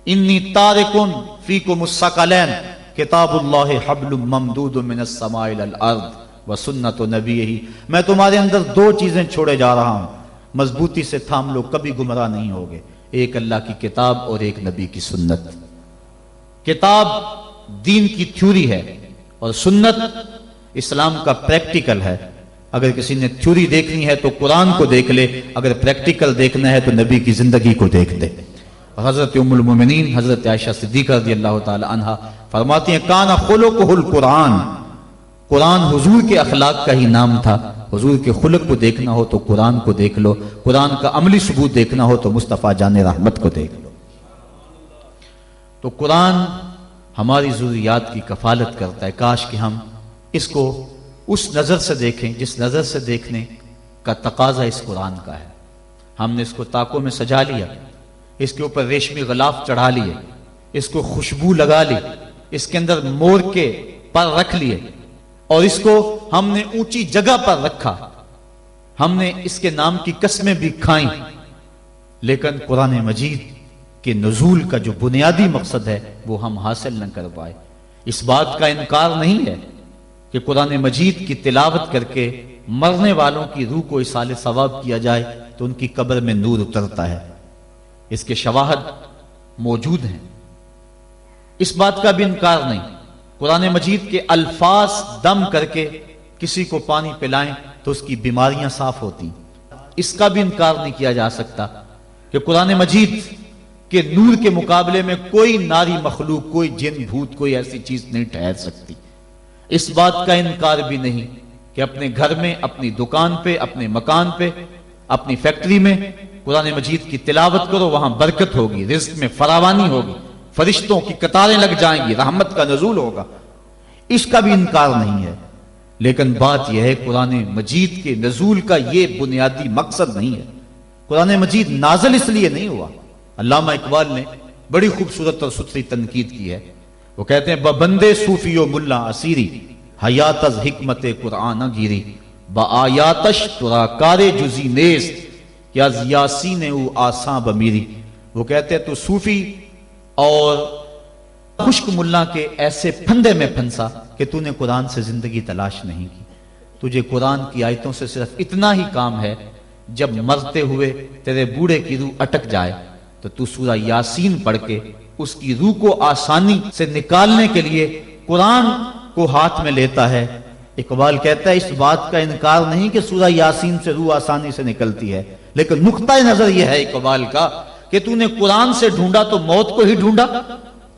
S1: انی تارکن فیکم الثقلین کتاب اللہ حبل ممدود من السماء الی الارض وسنت نبیہ، میں تمہارے اندر 2 چیزیں چھوڑے جا رہا ہوں، مضبوطی سے تھام لو، کبھی گمراہ نہیں ہوگے، ایک اللہ کی کتاب اور ایک نبی کی سنت۔ کتاب دین کی تھیوری ہے اور سنت اسلام کا پریکٹیکل ہے۔ اگر کسی نے تھیوری دیکھنی ہے تو قرآن کو دیکھ لے، اگر پریکٹیکل دیکھنا ہے تو نبی کی زندگی کو دیکھ لے۔ حضرت ام المومنین حضرت عائشہ صدیقہ رضی اللہ تعالی عنہا فرماتی ہیں کان خلقہ القرآن، قرآن حضور کے اخلاق کا ہی نام تھا۔ حضور کے خلق کو دیکھنا ہو تو قرآن کو دیکھ لو، قرآن کا عملی ثبوت دیکھنا ہو تو مصطفیٰ جان رحمت کو دیکھ لو۔ تو قرآن ہماری ضروریات کی کفالت کرتا ہے، کاش کہ ہم اس کو اس نظر سے دیکھیں جس نظر سے دیکھنے کا تقاضا اس قرآن کا ہے۔ ہم نے اس کو طاقوں میں سجا لیا، اس کے اوپر ریشمی غلاف چڑھا لیے، اس کو خوشبو لگا لی، اس کے اندر مور کے پر رکھ لیے، اور اس کو ہم نے اونچی جگہ پر رکھا، ہم نے اس کے نام کی قسمیں بھی کھائیں، لیکن قرآن مجید کے نزول کا جو بنیادی مقصد ہے وہ ہم حاصل نہ کر پائے۔ اس بات کا انکار نہیں ہے کہ قرآن مجید کی تلاوت کر کے مرنے والوں کی روح کو اصال ثواب کیا جائے تو ان کی قبر میں نور اترتا ہے، اس کے شواہد موجود ہیں، اس بات کا بھی انکار نہیں۔ قرآن مجید کے الفاظ دم کر کے کسی کو پانی پلائیں تو اس کی بیماریاں صاف ہوتی، اس کا بھی انکار نہیں کیا جا سکتا کہ قرآن مجید کہ نور کے مقابلے میں کوئی ناری مخلوق، کوئی جن بھوت، کوئی ایسی چیز نہیں ٹھہر سکتی۔ اس بات کا انکار بھی نہیں کہ اپنے گھر میں، اپنی دکان پہ، اپنے مکان پہ، اپنی فیکٹری میں قرآن مجید کی تلاوت کرو، وہاں برکت ہوگی، رزق میں فراوانی ہوگی، فرشتوں کی قطاریں لگ جائیں گی، رحمت کا نزول ہوگا، اس کا بھی انکار نہیں ہے۔ لیکن بات یہ ہے قرآن مجید کے نزول کا یہ بنیادی مقصد نہیں ہے۔ قرآن مجید نازل اس لیے نہیں ہوا۔ علامہ اقبال نے بڑی خوبصورت اور ستھری تنقید کی ہے، وہ کہتے ہیں بندے صوفی و ملا اسیری حیات از حکمت قرآن گیری با آیاتش ترا کار جزی نیست کہ از یاسین او آساں بمیری۔ وہ کہتے ہیں تو صوفی اور خشک ملا کے ایسے پھندے میں پھنسا کہ تو نے قرآن سے زندگی تلاش نہیں کی۔ تجھے قرآن کی آیتوں سے صرف اتنا ہی کام ہے، جب مرتے ہوئے تیرے بوڑھے کی روح اٹک جائے تو سورہ یاسین پڑھ کے اس کی روح کو آسانی سے نکالنے کے لیے قرآن کو ہاتھ میں لیتا ہے۔ اقبال کہتا ہے اس بات کا انکار نہیں کہ سورہ یاسین سے روح آسانی سے نکلتی ہے، لیکن نقطہ نظر یہ ہے اقبال کا کہ تو نے قرآن سے ڈھونڈا تو موت کو ہی ڈھونڈا،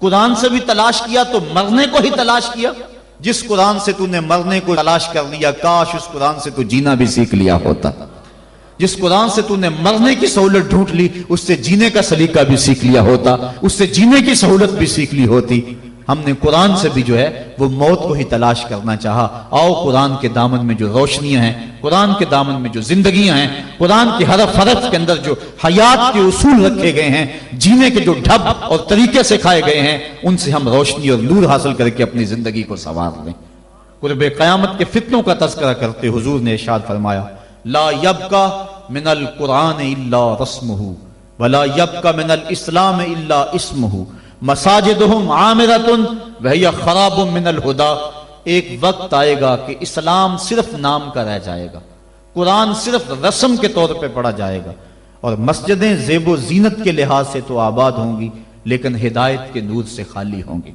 S1: قرآن سے بھی تلاش کیا تو مرنے کو ہی تلاش کیا۔ جس قرآن سے تو نے مرنے کو تلاش کر لیا، کاش اس قرآن سے تو جینا بھی سیکھ لیا ہوتا۔ جس قرآن سے تو نے مرنے کی سہولت ڈھونڈ لی، اس سے جینے کا سلیقہ بھی سیکھ لیا ہوتا، اس سے جینے کی سہولت بھی سیکھ لی ہوتی۔ ہم نے قرآن سے بھی جو ہے وہ موت کو ہی تلاش کرنا چاہا۔ آؤ قرآن کے دامن میں جو روشنیاں ہیں، قرآن کے دامن میں جو زندگیاں ہیں، قرآن کے ہر حرف کے اندر جو حیات کے اصول رکھے گئے ہیں، جینے کے جو ڈھب اور طریقے سکھائے گئے ہیں، ان سے ہم روشنی اور نور حاصل کر کے اپنی زندگی کو سنوار لیں۔ قرب قیامت کے فتنوں کا تذکرہ کرتے حضور نے ارشاد فرمایا، لا یبقى من القرآن الا رسمہ ولا یبقى من الاسلام الا اسمہ مساجدہم عامرۃ وہی خراب من الہدی۔ ایک وقت آئے گا کہ اسلام صرف نام کا رہ جائے گا، قرآن صرف رسم کے طور پہ پڑھا جائے گا، اور مسجدیں زیب و زینت کے لحاظ سے تو آباد ہوں گی لیکن ہدایت کے نور سے خالی ہوں گی۔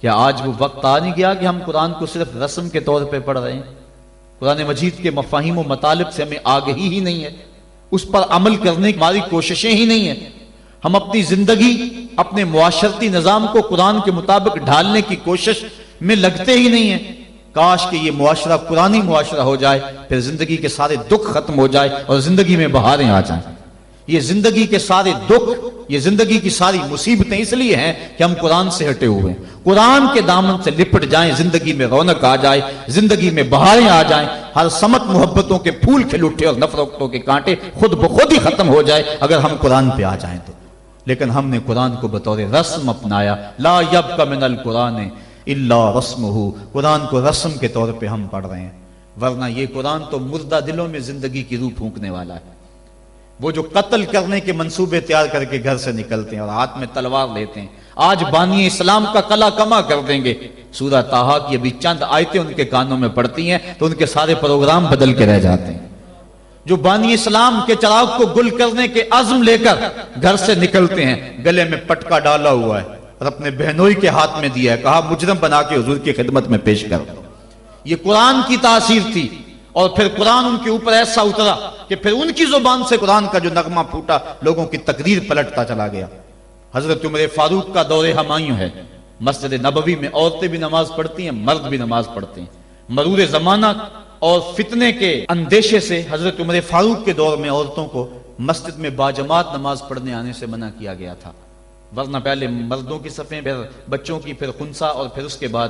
S1: کیا آج وہ وقت آ نہیں گیا کہ ہم قرآن کو صرف رسم کے طور پہ پڑھ رہے ہیں؟ قرآن مجید کے مفاہیم و مطالب سے ہمیں آگہی ہی نہیں ہے، اس پر عمل کرنے کی ہماری کوششیں ہی نہیں ہیں۔ ہم اپنی زندگی، اپنے معاشرتی نظام کو قرآن کے مطابق ڈھالنے کی کوشش میں لگتے ہی نہیں ہیں۔ کاش کہ یہ معاشرہ قرآنی معاشرہ ہو جائے، پھر زندگی کے سارے دکھ ختم ہو جائے اور زندگی میں بہاریں آ جائیں۔ یہ زندگی کے سارے دکھ، یہ زندگی کی ساری مصیبتیں اس لیے ہیں کہ ہم قرآن سے ہٹے ہوئے ہیں۔ قرآن کے دامن سے لپٹ جائیں، زندگی میں رونق آ جائے، زندگی میں بہاریں آ جائیں، ہر سمت محبتوں کے پھول کھل اٹھے اور نفرتوں کے کانٹے خود بخود ہی ختم ہو جائے اگر ہم قرآن پہ آ جائیں تو۔ لیکن ہم نے قرآن کو بطور رسم اپنایا، لا یبقى من القرآن الا رسمہ، قرآن کو رسم کے طور پہ ہم پڑھ رہے ہیں، ورنہ یہ قرآن تو مردہ دلوں میں زندگی کی روح پھونکنے والا ہے۔ وہ جو قتل کرنے کے منصوبے تیار کر کے گھر سے نکلتے ہیں اور ہاتھ میں تلوار لیتے ہیں، آج بانی اسلام کا کلا کما کر دیں گے۔ سورہ طٰہٰ کی ابھی چند آیتیں ان کے کانوں میں پڑتی ہیں تو ان کے سارے پروگرام بدل کے رہ جاتے ہیں۔ جو بانی اسلام کے چراغ کو گل کرنے کے عزم لے کر گھر سے نکلتے ہیں، گلے میں پٹکا ڈالا ہوا ہے اور اپنے بہنوئی کے ہاتھ میں دیا ہے، کہا مجرم بنا کے حضور کی خدمت میں پیش کر دو۔ یہ قرآن کی تاثیر تھی، اور پھر قرآن ان کے اوپر ایسا اترا کہ پھر ان کی زبان سے قرآن کا جو نغمہ پھوٹا، لوگوں کی تقدیر پلٹتا چلا گیا۔ حضرت عمر فاروق کا دور ہمایوں ہے، مسجد نبوی میں عورتیں بھی نماز پڑھتی ہیں، مرد بھی نماز پڑھتے ہیں۔ مرور زمانہ اور فتنے کے اندیشے سے حضرت عمر فاروق کے دور میں عورتوں کو مسجد میں باجماعت نماز پڑھنے آنے سے منع کیا گیا تھا، ورنہ پہلے مردوں کی صفیں، پھر بچوں کی، پھر خنسا، اور پھر اس کے بعد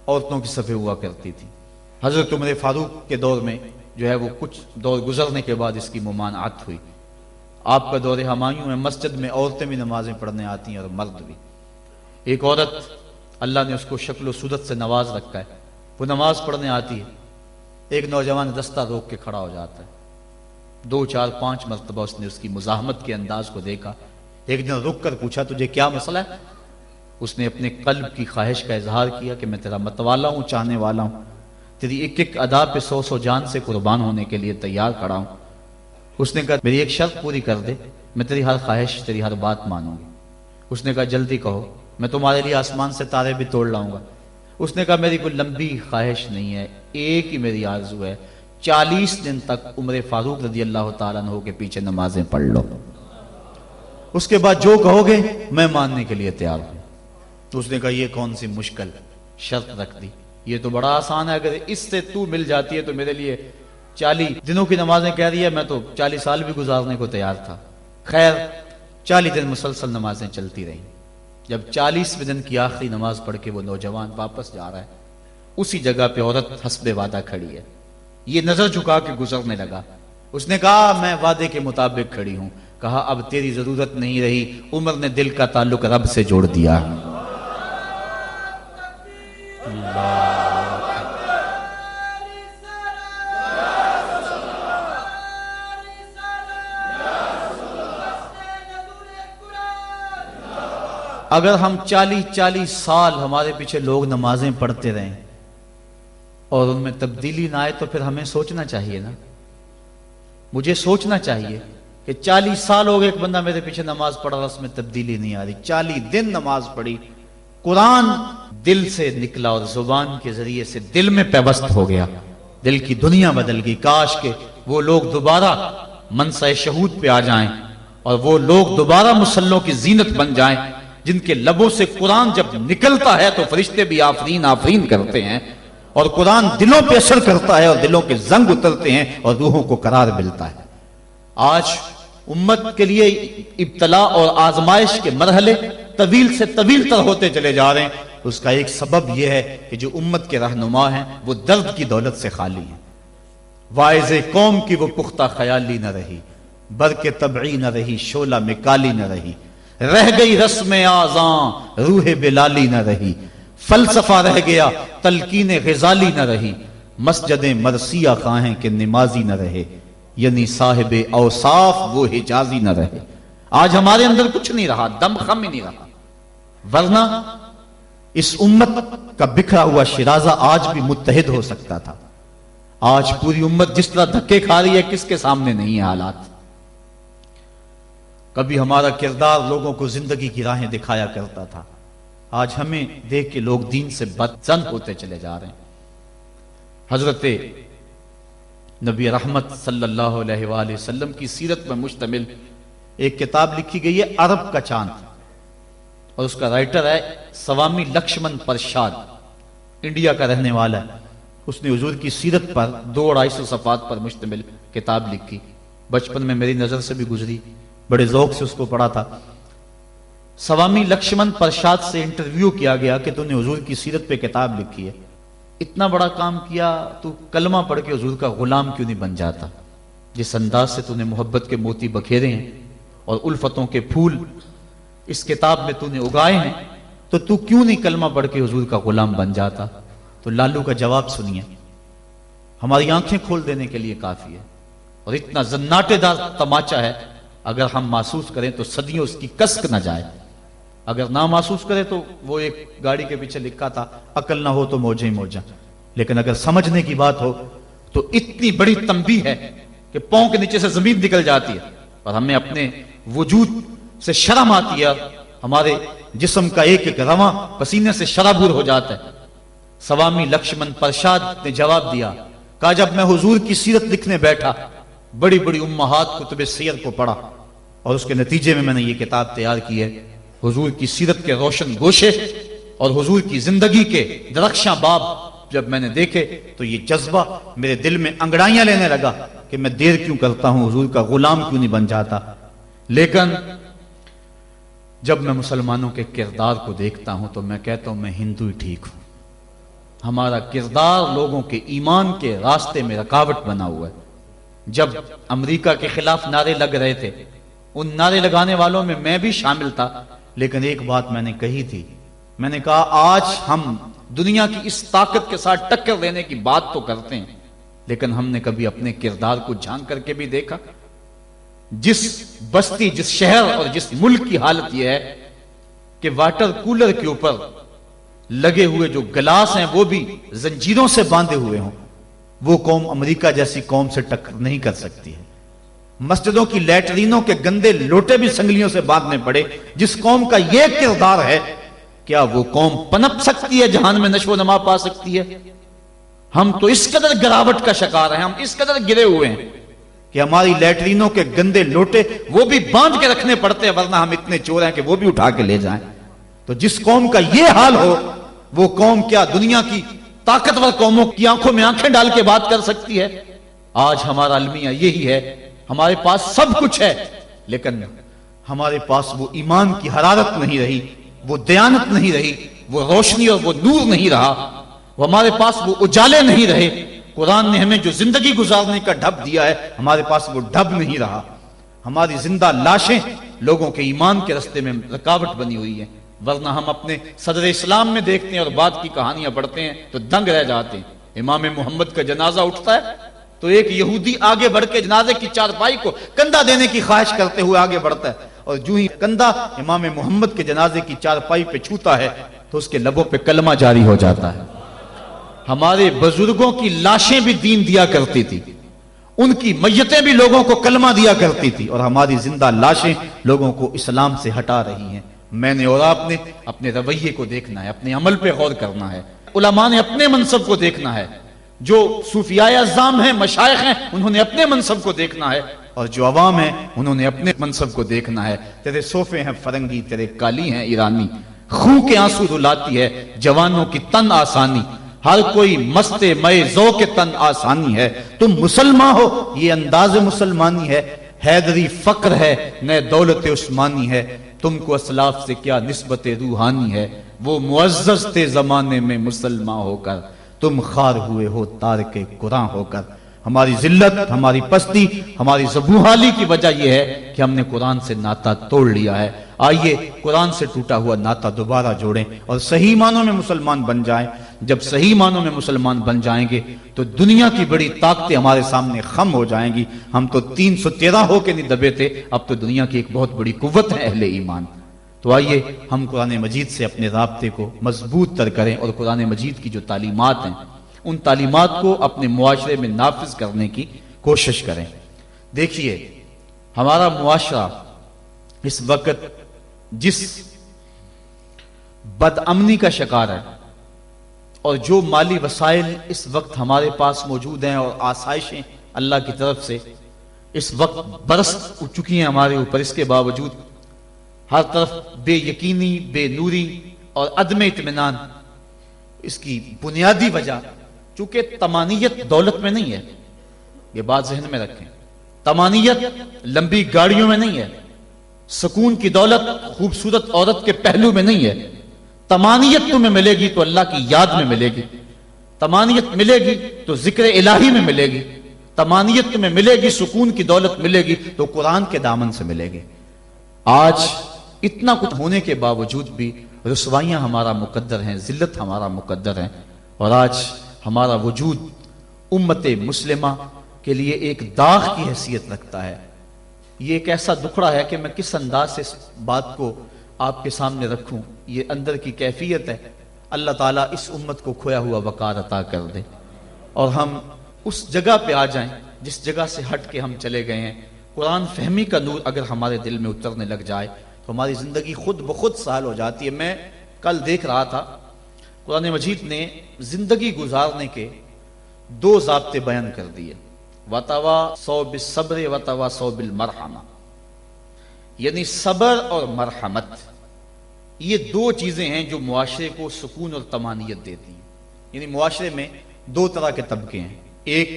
S1: عورتوں کی صفیں ہوا کرتی تھی۔ حضرت عمر فاروق کے دور میں جو ہے وہ کچھ دور گزرنے کے بعد اس کی ممانعت ہوئی۔ آپ کا دور ہمایوں میں مسجد میں عورتیں بھی نمازیں پڑھنے آتی ہیں اور مرد بھی۔ ایک عورت، اللہ نے اس کو شکل و صورت سے نواز رکھا ہے، وہ نماز پڑھنے آتی ہے، ایک نوجوان رستہ روک کے کھڑا ہو جاتا ہے، 2 4 5 مرتبہ اس نے اس کی مزاحمت کے انداز کو دیکھا۔ ایک دن رک کر پوچھا تجھے کیا مسئلہ ہے؟ اس نے اپنے قلب کی خواہش کا اظہار کیا کہ میں تیرا متوالا ہوں، چاہنے والا ہوں، تیری ایک ایک ادا پہ 100 جان سے قربان ہونے کے لیے تیار کھڑا ہوں۔ اس نے کہا میری ایک شرط پوری کر دے، میں تیری ہر خواہش، تیری ہر بات مانوں گی۔ اس نے کہا جلدی کہو، میں تمہارے لیے آسمان سے تارے بھی توڑ لاؤں گا۔ اس نے کہا میری کوئی لمبی خواہش نہیں ہے، ایک ہی میری آرزو ہے، 40 دن تک عمر فاروق رضی اللہ تعالیٰ عنہ کے پیچھے نمازیں پڑھ لو، اس کے بعد جو کہو گے میں ماننے کے لیے تیار ہوں۔ تو اس نے کہا یہ کون سی مشکل شرط رکھ دی، یہ تو بڑا آسان ہے، اگر اس سے تو مل جاتی ہے تو میرے لیے 40 دنوں کی نمازیں کہہ رہی ہے، میں تو 40 سال بھی گزارنے کو تیار تھا۔ خیر 40 دن مسلسل نمازیں چلتی رہیں۔ جب 40ویں دن کی آخری نماز پڑھ کے وہ نوجوان واپس جا رہا ہے، اسی جگہ پہ عورت حسب وعدہ کھڑی ہے، یہ نظر جھکا کے گزرنے لگا۔ اس نے کہا میں وعدے کے مطابق کھڑی ہوں۔ کہا اب تیری ضرورت نہیں رہی، عمر نے دل کا تعلق رب سے جوڑ دیا۔ اگر ہم 40 سال ہمارے پیچھے لوگ نمازیں پڑھتے رہیں اور ان میں تبدیلی نہ آئے تو پھر ہمیں سوچنا چاہیے نا، مجھے سوچنا چاہیے کہ 40 سال ہو گئے ایک بندہ میرے پیچھے نماز پڑھ رہا، اس میں تبدیلی نہیں آ رہی، 40 دن نماز پڑھی، قرآن دل سے نکلا اور زبان کے ذریعے سے دل میں پیوست ہو گیا، دل کی دنیا بدل گئی۔ کاش کہ وہ لوگ دوبارہ منصہ شہود پہ آ جائیں اور وہ لوگ دوبارہ مسلوں کی زینت بن جائیں، جن کے لبوں سے قرآن جب نکلتا ہے تو فرشتے بھی آفرین آفرین کرتے ہیں، اور قرآن دلوں پہ اثر کرتا ہے اور دلوں کے زنگ اترتے ہیں اور روحوں کو قرار ملتا ہے۔ آج امت کے لیے ابتلا اور آزمائش کے مرحلے طویل سے طویل تر ہوتے چلے جا رہے ہیں۔ اس کا ایک سبب یہ ہے کہ جو امت کے رہنما ہیں وہ درد کی دولت سے خالی ہیں، واعظ قوم کی وہ پختہ خیالی نہ رہی، برق طبعی نہ رہی، شعلہ میں کالی نہ رہی، رہ گئی رسم آذاں روح بلالی نہ رہی، فلسفہ رہ گیا تلقین غزالی نہ رہی، مسجد مرثیہ خواہیں کہ نمازی نہ رہے، یعنی صاحب اوصاف وہ حجازی نہ رہے۔ آج ہمارے اندر کچھ نہیں رہا، دم خم ہی نہیں رہا، ورنہ اس امت کا بکھرا ہوا شرازہ آج بھی متحد ہو سکتا تھا۔ آج پوری امت جس طرح دھکے کھا رہی ہے، کس کے سامنے نہیں ہے حالات۔ کبھی ہمارا کردار لوگوں کو زندگی کی راہیں دکھایا کرتا تھا، آج ہمیں دیکھ کے لوگ دین سے بدزن ہوتے چلے جا رہے ہیں۔ حضرت نبی رحمت صلی اللہ علیہ وآلہ وسلم کی سیرت پر مشتمل ایک کتاب لکھی گئی ہے، عرب کا چاند، اور اس کا رائٹر ہے سوامی لکشمن پرشاد، انڈیا کا رہنے والا ہے۔ اس نے حضور کی سیرت پر 200-250 صفحات پر مشتمل کتاب لکھی، بچپن میں میری نظر سے بھی گزری، بڑے ذوق سے اس کو پڑھا تھا۔ سوامی لکشمن پرشاد سے انٹرویو کیا گیا کہ تو نے حضور کی سیرت پہ کتاب لکھی ہے، اتنا بڑا کام کیا، تو کلمہ پڑھ کے حضور کا غلام کیوں نہیں بن جاتا؟ جس انداز سے تو نے محبت کے موتی بکھیرے ہیں اور الفتوں کے پھول اس کتاب میں تو نے اگائے ہیں، تو کیوں نہیں کلمہ پڑھ کے حضور کا غلام بن جاتا؟ تو لالو کا جواب سنیے، ہماری آنکھیں کھول دینے کے لیے کافی ہے، اور اتنا زناٹے دار تماچا ہے، اگر ہم محسوس کریں تو صدیوں اس کی کسک نہ جائے، اگر نہ محسوس کریں تو وہ ایک گاڑی کے پیچھے لکھا تھا، عقل نہ ہو تو موجیں ہی موجاں، لیکن اگر سمجھنے کی بات ہو تو اتنی بڑی تنبیہ ہے کہ پاؤں کے نیچے سے زمین نکل جاتی ہے، اور ہمیں اپنے وجود سے شرم آتی ہے، ہمارے جسم کا ایک ایک رواں پسینے سے شرابور ہو جاتا ہے۔ سوامی لکشمن پرشاد نے جواب دیا، کہا جب میں حضور کی سیرت لکھنے بیٹھا، بڑی بڑی امہات کتب سیر کو پڑھا، اور اس کے نتیجے میں نے یہ کتاب تیار کی ہے۔ حضور کی سیرت کے روشن گوشے اور حضور کی زندگی کے درخشاں باب جب میں نے دیکھے تو یہ جذبہ میرے دل میں انگڑائیاں لینے لگا کہ میں دیر کیوں کرتا ہوں، حضور کا غلام کیوں نہیں بن جاتا۔ لیکن جب میں مسلمانوں کے کردار کو دیکھتا ہوں تو میں کہتا ہوں میں ہندو ہی ٹھیک ہوں، ہمارا کردار لوگوں کے ایمان کے راستے میں رکاوٹ بنا ہوا ہے۔ جب امریکہ کے خلاف نعرے لگ رہے تھے، ان نعرے لگانے والوں میں میں بھی شامل تھا، لیکن ایک بات میں نے کہی تھی، میں نے کہا آج ہم دنیا کی اس طاقت کے ساتھ ٹکر لینے کی بات تو کرتے ہیں، لیکن ہم نے کبھی اپنے کردار کو جھانک کر کے بھی دیکھا؟ جس بستی، جس شہر اور جس ملک کی حالت یہ ہے کہ واٹر کولر کے اوپر لگے ہوئے جو گلاس ہیں وہ بھی زنجیروں سے باندھے ہوئے ہوں، وہ قوم امریکہ جیسی قوم سے ٹکر نہیں کر سکتی ہے۔ مسجدوں کی لیٹرینوں کے گندے لوٹے بھی سنگلیوں سے باندھنے پڑے، جس قوم کا یہ کردار ہے، کیا وہ قوم پنپ سکتی ہے، جہان میں نشو و نما پا سکتی ہے؟ ہم تو اس قدر گراوٹ کا شکار ہیں، ہم اس قدر گرے ہوئے ہیں کہ ہماری لیٹرینوں کے گندے لوٹے وہ بھی باندھ کے رکھنے پڑتے ہیں، ورنہ ہم اتنے چور ہیں کہ وہ بھی اٹھا کے لے جائیں۔ تو جس قوم کا یہ حال ہو، وہ قوم کیا دنیا کی طاقتور قوموں کی آنکھوں میں آنکھیں ڈال کے بات کر سکتی ہے؟ آج ہمارا المیہ یہی ہے، ہمارے پاس سب کچھ ہے، لیکن ہمارے پاس وہ ایمان کی حرارت نہیں رہی، وہ دیانت نہیں رہی، وہ روشنی اور وہ نور نہیں رہا، وہ ہمارے پاس وہ اجالے نہیں رہے۔ قرآن نے ہمیں جو زندگی گزارنے کا ڈھب دیا ہے، ہمارے پاس وہ ڈھب نہیں رہا۔ ہماری زندہ لاشیں لوگوں کے ایمان کے راستے میں رکاوٹ بنی ہوئی ہیں، ورنہ ہم اپنے صدر اسلام میں دیکھتے ہیں اور بعد کی کہانیاں پڑھتے ہیں تو دنگ رہ جاتے ہیں۔ امام محمد کا جنازہ اٹھتا ہے تو ایک یہودی آگے بڑھ کے جنازے کی چارپائی کو کندھا دینے کی خواہش کرتے ہوئے آگے بڑھتا ہے، اور جو ہی کندھا امام محمد کے جنازے کی چارپائی پہ چھوتا ہے تو اس کے لبوں پہ کلمہ جاری ہو جاتا ہے۔ ہمارے بزرگوں کی لاشیں بھی دین دیا کرتی تھی، ان کی میتیں بھی لوگوں کو کلمہ دیا کرتی تھی، اور ہماری زندہ لاشیں لوگوں کو اسلام سے ہٹا رہی ہیں۔ میں نے اور آپ نے اپنے رویے کو دیکھنا ہے، اپنے عمل پہ غور کرنا ہے، علماء نے اپنے منصب کو دیکھنا ہے، جو صوفیاء اعظام ہیں، مشائخ ہیں، انہوں نے اپنے منصب کو دیکھنا ہے، اور جو عوام ہیں انہوں نے اپنے منصب کو دیکھنا ہے۔ تیرے صوفے ہیں فرنگی، تیرے کالی ہیں ایرانی، خون کے آنسو رلاتی ہے جوانوں کی تن آسانی، ہر کوئی مست مئے ذوق تن آسانی ہے۔ تم مسلمان ہو یہ انداز مسلمانی ہے، حیدری فقر ہے نئے دولت عثمانی ہے، تم کو اسلاف سے کیا نسبت روحانی ہے، وہ معزز تھے زمانے میں مسلمان ہو کر، تم خار ہوئے ہو تارک قرآن ہو کر۔ ہماری ذلت، ہماری پستی، ہماری زبوحالی کی وجہ یہ ہے کہ ہم نے قرآن سے ناطہ توڑ لیا ہے۔ آئیے قرآن سے ٹوٹا ہوا ناطہ دوبارہ جوڑیں اور صحیح معنوں میں مسلمان بن جائیں۔ جب صحیح معنوں میں مسلمان بن جائیں گے تو دنیا کی بڑی طاقتیں ہمارے سامنے خم ہو جائیں گی۔ ہم تو 313 ہو کے نہیں دبے تھے، اب تو دنیا کی ایک بہت بڑی قوت ہے اہل ایمان۔ تو آئیے ہم قرآن مجید سے اپنے رابطے کو مضبوط تر کریں اور قرآن مجید کی جو تعلیمات ہیں ان تعلیمات کو اپنے معاشرے میں نافذ کرنے کی کوشش کریں۔ دیکھیے ہمارا معاشرہ اس وقت جس بد امنی کا شکار ہے، اور جو مالی وسائل اس وقت ہمارے پاس موجود ہیں اور آسائشیں اللہ کی طرف سے اس وقت برس چکی ہیں ہمارے اوپر، اس کے باوجود ہر طرف بے یقینی، بے نوری اور عدم اطمینان، اس کی بنیادی وجہ چونکہ طمانیت دولت میں نہیں ہے، یہ بات ذہن میں رکھیں۔ طمانیت لمبی گاڑیوں میں نہیں ہے، سکون کی دولت خوبصورت عورت کے پہلو میں نہیں ہے۔ طمانیت تمہیں ملے گی تو اللہ کی یاد میں ملے گی، طمانیت ملے گی تو ذکر الہی میں ملے گی، طمانیت تمہیں ملے گی، سکون کی دولت ملے گی تو قرآن کے دامن سے ملے گی۔ آج اتنا کچھ ہونے کے باوجود بھی رسوائیاں ہمارا مقدر ہیں، ذلت ہمارا مقدر ہے، اور آج ہمارا وجود امت مسلمہ کے لیے ایک داغ کی حیثیت رکھتا ہے۔ یہ ایک ایسا دکھڑا ہے کہ میں کس انداز سے اس بات کو آپ کے سامنے رکھوں، یہ اندر کی کیفیت ہے۔ اللہ تعالیٰ اس امت کو کھویا ہوا وقار عطا کر دے اور ہم اس جگہ پہ آ جائیں جس جگہ سے ہٹ کے ہم چلے گئے ہیں۔ قرآن فہمی کا نور اگر ہمارے دل میں اترنے لگ جائے تو ہماری زندگی خود بخود سہل ہو جاتی ہے۔ میں کل دیکھ رہا تھا قرآن مجید نے زندگی گزارنے کے 2 ضابطے بیان کر دیے، وَتَوَاصَوْا بِالصَّبْرِ وَتَوَاصَوْا بِالْمَرْحَمَةِ، یعنی صبر اور مرحمت، یہ 2 چیزیں ہیں جو معاشرے کو سکون اور طمانیت دیتی ہیں۔ یعنی معاشرے میں 2 طرح کے طبقے ہیں، ایک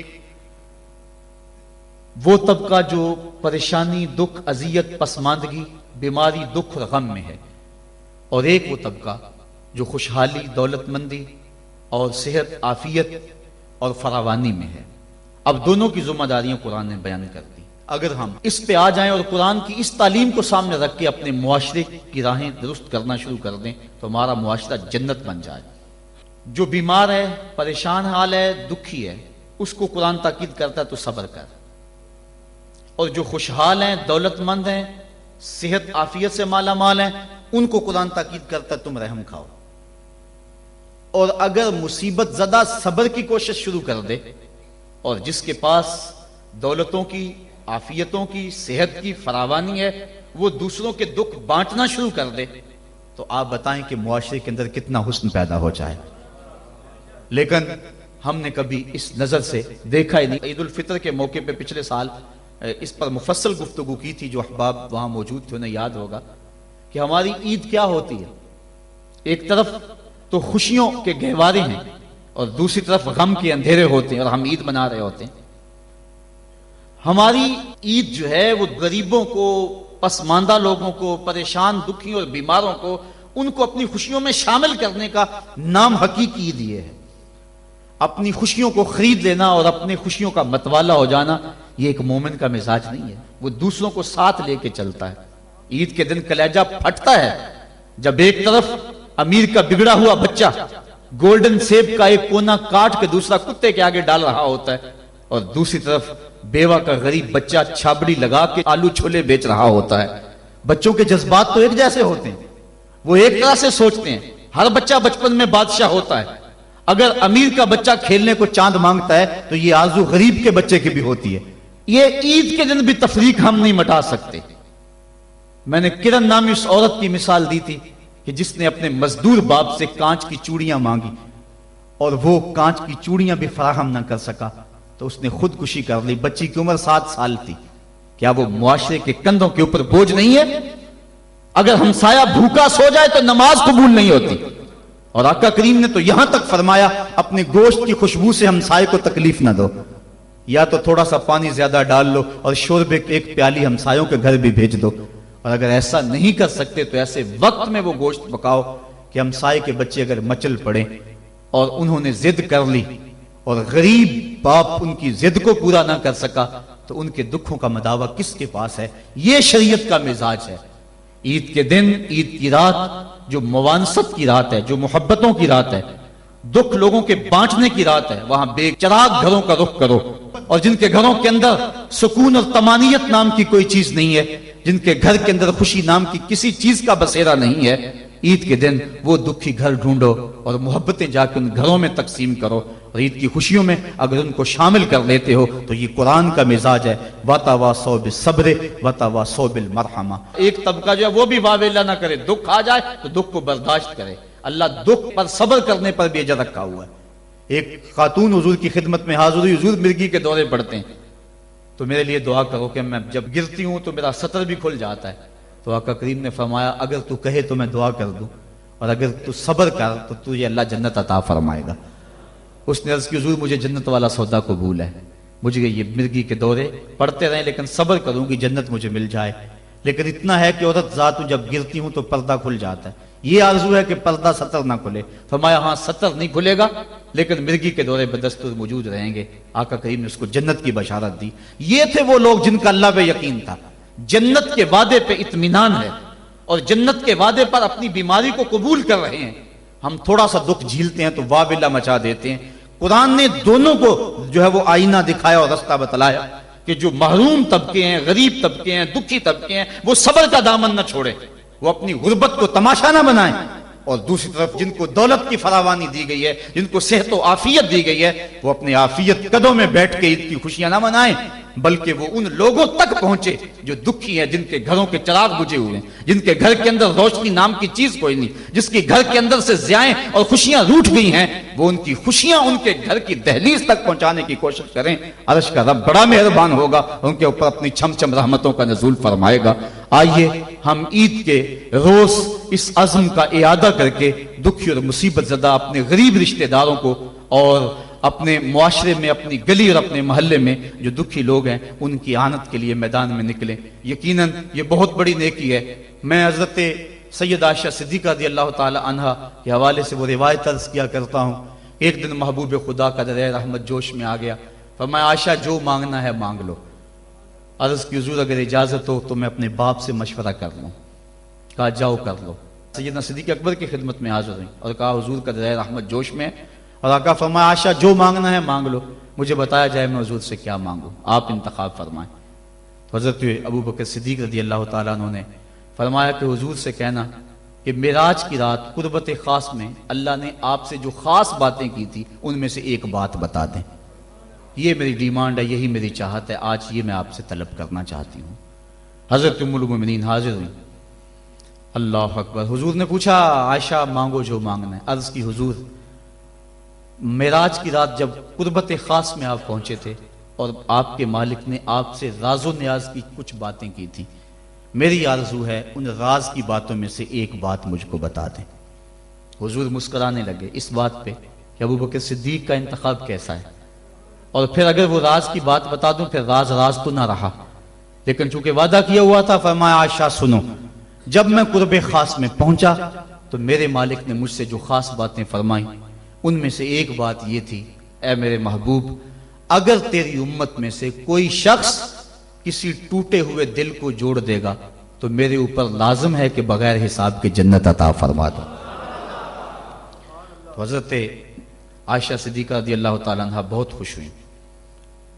S1: وہ طبقہ جو پریشانی، دکھ، اذیت، پسماندگی، بیماری، دکھ اور غم میں ہے، اور ایک وہ طبقہ جو خوشحالی، دولت مندی اور صحت، عافیت اور فراوانی میں ہے۔ اب دونوں کی ذمہ داریاں قرآن نے بیان کر دی۔ اگر ہم اس پہ آ جائیں اور قرآن کی اس تعلیم کو سامنے رکھ کے اپنے معاشرے کی راہیں درست کرنا شروع کر دیں تو ہمارا معاشرہ جنت بن جائے۔ جو بیمار ہے، پریشان حال ہے، دکھی ہے، اس کو قرآن تاکید کرتا ہے تو صبر کر، اور جو خوشحال ہیں، دولت مند ہیں، صحت عافیت سے مالا مال ہیں، ان کو قرآن تاکید کرتا ہے تم رحم کھاؤ۔ اور اگر مصیبت زدہ صبر کی کوشش شروع کر دے، اور جس کے پاس دولتوں کی، عافیتوں کی، صحت کی فراوانی ہے، وہ دوسروں کے دکھ بانٹنا شروع کر دے، تو آپ بتائیں کہ معاشرے کے اندر کتنا حسن پیدا ہو جائے۔ لیکن ہم نے کبھی اس نظر سے دیکھا ہی نہیں۔ عید الفطر کے موقع پہ پچھلے سال اس پر مفصل گفتگو کی تھی، جو احباب وہاں موجود تھے انہیں یاد ہوگا کہ ہماری عید کیا ہوتی ہے۔ ایک طرف تو خوشیوں کے گہوارے ہیں اور دوسری طرف غم کے اندھیرے ہوتے ہیں، اور ہم عید منا رہے ہوتے ہیں۔ ہماری عید جو ہے وہ غریبوں کو، پسماندہ لوگوں کو، پریشان، دکھی اور بیماروں کو، ان کو اپنی خوشیوں میں شامل کرنے کا نام حقیقی عید یہ ہے۔ اپنی خوشیوں کو خرید لینا اور اپنی خوشیوں کا متوالا ہو جانا، یہ ایک مومن کا مزاج نہیں ہے۔ وہ دوسروں کو ساتھ لے کے چلتا ہے۔ عید کے دن کلیجہ پھٹتا ہے جب ایک طرف امیر کا بگڑا ہوا بچہ گولڈن سیب کا ایک کونا کاٹ کے دوسرا کتے کے آگے ڈال رہا ہوتا ہے، اور دوسری طرف بیوہ کا غریب بچہ چھابڑی لگا کے آلو چھولے بیچ رہا ہوتا ہے۔ بچوں کے جذبات تو ایک جیسے ہوتے ہیں، وہ ایک طرح سے سوچتے ہیں۔ ہر بچہ بچپن میں بادشاہ ہوتا ہے، اگر امیر کا بچہ کھیلنے کو چاند مانگتا ہے تو یہ آرزو غریب کے بچے کی بھی ہوتی ہے. یہ عید کے دن بھی تفریق ہم نہیں مٹا سکتے. میں نے کرن نامی اس عورت کی مثال دی تھی کہ جس نے اپنے مزدور باپ سے کانچ کی چوڑیاں مانگی اور وہ کانچ کی چوڑیاں بھی فراہم نہ کر سکا تو اس نے خودکشی کر لی. بچی کی عمر 7 سال تھی. کیا وہ معاشرے کے کندھوں کے اوپر بوجھ نہیں ہے؟ اگر ہمسایہ بھوکا سو جائے تو نماز قبول نہیں ہوتی. اور آقا کریم نے تو یہاں تک فرمایا اپنے گوشت کی خوشبو سے ہمسائے کو تکلیف نہ دو. یا تو تھوڑا سا پانی زیادہ ڈال لو اور شوربے ایک پیالی ہمسایوں کے گھر بھی بھیج دو. اور اگر ایسا نہیں کر سکتے تو ایسے وقت میں وہ گوشت پکاؤ کہ ہمسائے کے بچے اگر مچل پڑے اور انہوں نے ضد کر لی اور غریب باپ ان کی ضد کو پورا نہ کر سکا تو ان کے دکھوں کا مداوع کس کے پاس ہے؟ یہ شریعت کا مزاج ہے. عید کے دن، عید کی رات جو موانست کی رات ہے، جو محبتوں کی رات ہے، دکھ لوگوں کے بانٹنے کی رات ہے، وہاں بے چراغ گھروں کا رخ کرو. اور جن کے گھروں کے اندر سکون اور طمانیت نام کی کوئی چیز نہیں ہے، جن کے گھر کے اندر خوشی نام کی کسی چیز کا بسیرا نہیں ہے، عید کے دن وہ دکھی گھر ڈھونڈو اور محبتیں جا کے ان گھروں میں تقسیم کرو. اور عید کی خوشیوں میں اگر ان کو شامل کر لیتے ہو تو یہ قرآن کا مزاج ہے. وَتَوَاصَوْا بِالصَّبْرِ وَتَوَاصَوْا بِالْمَرْحَمَةِ. ایک طبقہ جو ہے وہ بھی واویلا نہ کرے، دکھ آ جائے تو دکھ کو برداشت کرے. اللہ دکھ پر صبر کرنے پر بھی اجر رکھا ہوا ہے. ایک خاتون حضور کی خدمت میں حاضر ہوئی، حضور مرگی کے دورے پڑتے ہیں تو میرے لیے دعا کرو کہ میں جب گرتی ہوں تو میرا سطر بھی کھل جاتا ہے. تو آقا کریم نے فرمایا اگر تو کہے تو میں دعا کر دوں اور اگر تو صبر کر تو تجھے اللہ جنت عطا فرمائے گا. اس نے عرض کی حضور مجھے جنت والا سودا قبول ہے، مجھے یہ مرگی کے دورے پڑتے رہیں لیکن صبر کروں گی جنت مجھے مل جائے. لیکن اتنا ہے کہ عورت ذات ہوں جب گرتی ہوں تو پردہ کھل جاتا ہے. یہ آرزو ہے کہ پردہ سطر نہ کھلے. فرمایا ہاں سطر نہیں کھلے گا لیکن مرگی کے دورے بدستور موجود رہیں گے. آقا کریم نے اس کو جنت کی بشارت دی. یہ تھے وہ لوگ جن کا اللہ پہ یقین تھا. جنت کے وعدے پہ اطمینان ہے اور جنت کے وعدے پر اپنی بیماری کو قبول کر رہے ہیں. ہم تھوڑا سا دکھ جھیلتے ہیں تو واویلا مچا دیتے ہیں. قرآن نے دونوں کو جو ہے وہ آئینہ دکھایا اور رستہ بتلایا کہ جو محروم طبقے ہیں، غریب طبقے ہیں، دکھی طبقے ہیں، وہ صبر کا دامن نہ چھوڑیں، وہ اپنی غربت کو تماشا نہ بنائیں. اور دوسری طرف جن کو دولت کی فراوانی دی گئی ہے، جن کو صحت و عافیت دی گئی ہے، وہ اپنی عافیت قدوں میں بیٹھ کے عید کی خوشیاں نہ منائیں بلکہ وہ ان لوگوں تک پہنچے جو دکھی ہیں، جن کے گھروں کے چراغ بجھے ہوئے ہیں، جن کے گھر کے اندر روشنی نام کی چیز کوئی نہیں، جس کے گھر کے اندر سے ضیائیں اور خوشیاں روٹھ گئی ہیں، وہ ان کی خوشیاں ان کے گھر کی دہلیز تک پہنچانے کی کوشش کریں. عرش کا رب بڑا مہربان ہوگا، ان کے اوپر اپنی چھم چھم رحمتوں کا نزول فرمائے گا. آئیے ہم عید کے روز اس عزم کا اعادہ کر کے دکھی اور مصیبت زدہ اپنے غریب رشتہ داروں کو اور اپنے معاشرے میں، اپنی گلی اور اپنے محلے میں جو دکھی لوگ ہیں ان کی اعانت کے لیے میدان میں نکلیں. یقیناً یہ بہت بڑی نیکی ہے. میں حضرت سید عائشہ صدیقہ رضی اللہ تعالی عنہا کے حوالے سے وہ روایت عرض کیا کرتا ہوں. ایک دن محبوب خدا کا دریا رحمت جوش میں آ گیا. فرمایا عائشہ جو مانگنا ہے مانگ لو. عرض کی حضور اگر اجازت ہو تو میں اپنے باپ سے مشورہ کر لوں. کہا جاؤ کر لو. سیدنا صدیق اکبر کی خدمت میں حاضر ہوئی اور کہا حضور کا دریا رحمت جوش میں ہے. اور آقا فرمایا عائشہ جو مانگنا ہے مانگ لو، مجھے بتایا جائے میں حضور سے کیا مانگوں، آپ انتخاب فرمائیں. تو حضرت ابو بکر صدیق رضی اللہ تعالیٰ عنہ نے فرمایا کہ حضور سے کہنا کہ معراج کی رات قربت خاص میں اللہ نے آپ سے جو خاص باتیں کی تھی ان میں سے ایک بات بتا دیں. یہ میری ڈیمانڈ ہے، یہی میری چاہت ہے، آج یہ میں آپ سے طلب کرنا چاہتی ہوں. حضرت ام المومنین حاضر ہوئی. اللہ اکبر. حضور نے پوچھا عائشہ مانگو جو مانگنا ہے. عرض کی حضور معراج کی رات جب قربت خاص میں آپ پہنچے تھے اور آپ کے مالک نے آپ سے راز و نیاز کی کچھ باتیں کی تھیں، میری آرزو ہے ان راز کی باتوں میں سے ایک بات مجھ کو بتا دیں. حضور مسکرانے لگے اس بات پہ کہ ابو بکر صدیق کا انتخاب کیسا ہے، اور پھر اگر وہ راز کی بات بتا دوں پھر راز راز تو نہ رہا، لیکن چونکہ وعدہ کیا ہوا تھا فرمایا عائشہ سنو، جب میں قرب خاص میں پہنچا تو میرے مالک نے مجھ سے جو خاص باتیں فرمائیں ان میں سے ایک بات یہ تھی، اے میرے محبوب اگر تیری امت میں سے کوئی شخص کسی ٹوٹے ہوئے دل کو جوڑ دے گا تو میرے اوپر لازم ہے کہ بغیر حساب کے جنت عطا فرما دو. تو حضرت عائشہ صدیقہ رضی اللہ تعالیٰ عنہ بہت خوش ہوئی.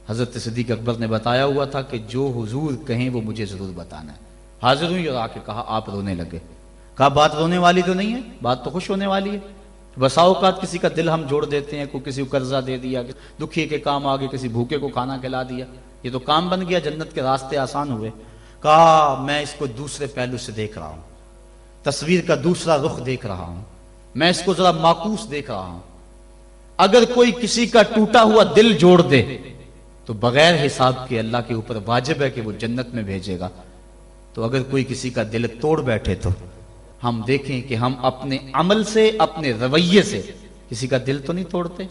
S1: حضرت صدیق اکبر نے بتایا ہوا تھا کہ جو حضور کہیں وہ مجھے ضرور بتانا ہے. حاضر ہوئی اور آ کے کہا آپ رونے لگے. کہا بات رونے والی تو نہیں ہے، بات تو خوش ہونے والی ہے. بسا اوقات کسی کا دل ہم جوڑ دیتے ہیں، کوئی کسی کو قرضہ دے دیا، دکھی کے کام آگے، کسی بھوکے کو کھانا کھلا دیا، یہ تو کام بن گیا، جنت کے راستے آسان ہوئے۔ کہا میں اس کو دوسرے پہلو سے دیکھ رہا ہوں، تصویر کا دوسرا رخ دیکھ رہا ہوں، میں اس کو ذرا معکوس دیکھ رہا ہوں۔ اگر کوئی کسی کا ٹوٹا ہوا دل جوڑ دے تو بغیر حساب کے اللہ کے اوپر واجب ہے کہ وہ جنت میں بھیجے گا۔ تو اگر کوئی کسی کا دل توڑ بیٹھے تو ہم دیکھیں کہ ہم اپنے عمل سے، اپنے رویے سے کسی کا دل تو نہیں توڑتے۔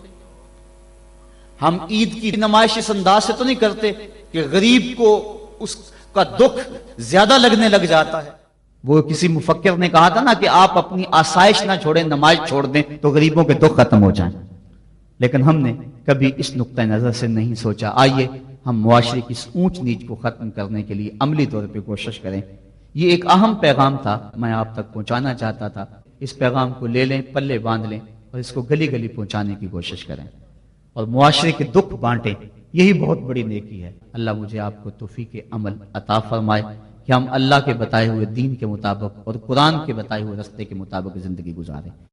S1: ہم عید کی نمائش اس انداز سے تو نہیں کرتے کہ غریب کو اس کا دکھ زیادہ لگنے لگ جاتا ہے۔ وہ کسی مفکر نے کہا تھا نا کہ آپ اپنی آسائش نہ چھوڑیں، نماز چھوڑ دیں تو غریبوں کے دکھ ختم ہو جائیں۔ لیکن ہم نے کبھی اس نقطہ نظر سے نہیں سوچا۔ آئیے ہم معاشرے کی اس اونچ نیچ کو ختم کرنے کے لیے عملی طور پہ کوشش کریں۔ یہ ایک اہم پیغام تھا، میں آپ تک پہنچانا چاہتا تھا۔ اس پیغام کو لے لیں، پلے باندھ لیں اور اس کو گلی گلی پہنچانے کی کوشش کریں اور معاشرے کے دکھ بانٹیں۔ یہی بہت بڑی نیکی ہے۔ اللہ مجھے آپ کو توفیق عمل عطا فرمائے کہ ہم اللہ کے بتائے ہوئے دین کے مطابق اور قرآن کے بتائے ہوئے راستے کے مطابق زندگی گزاریں۔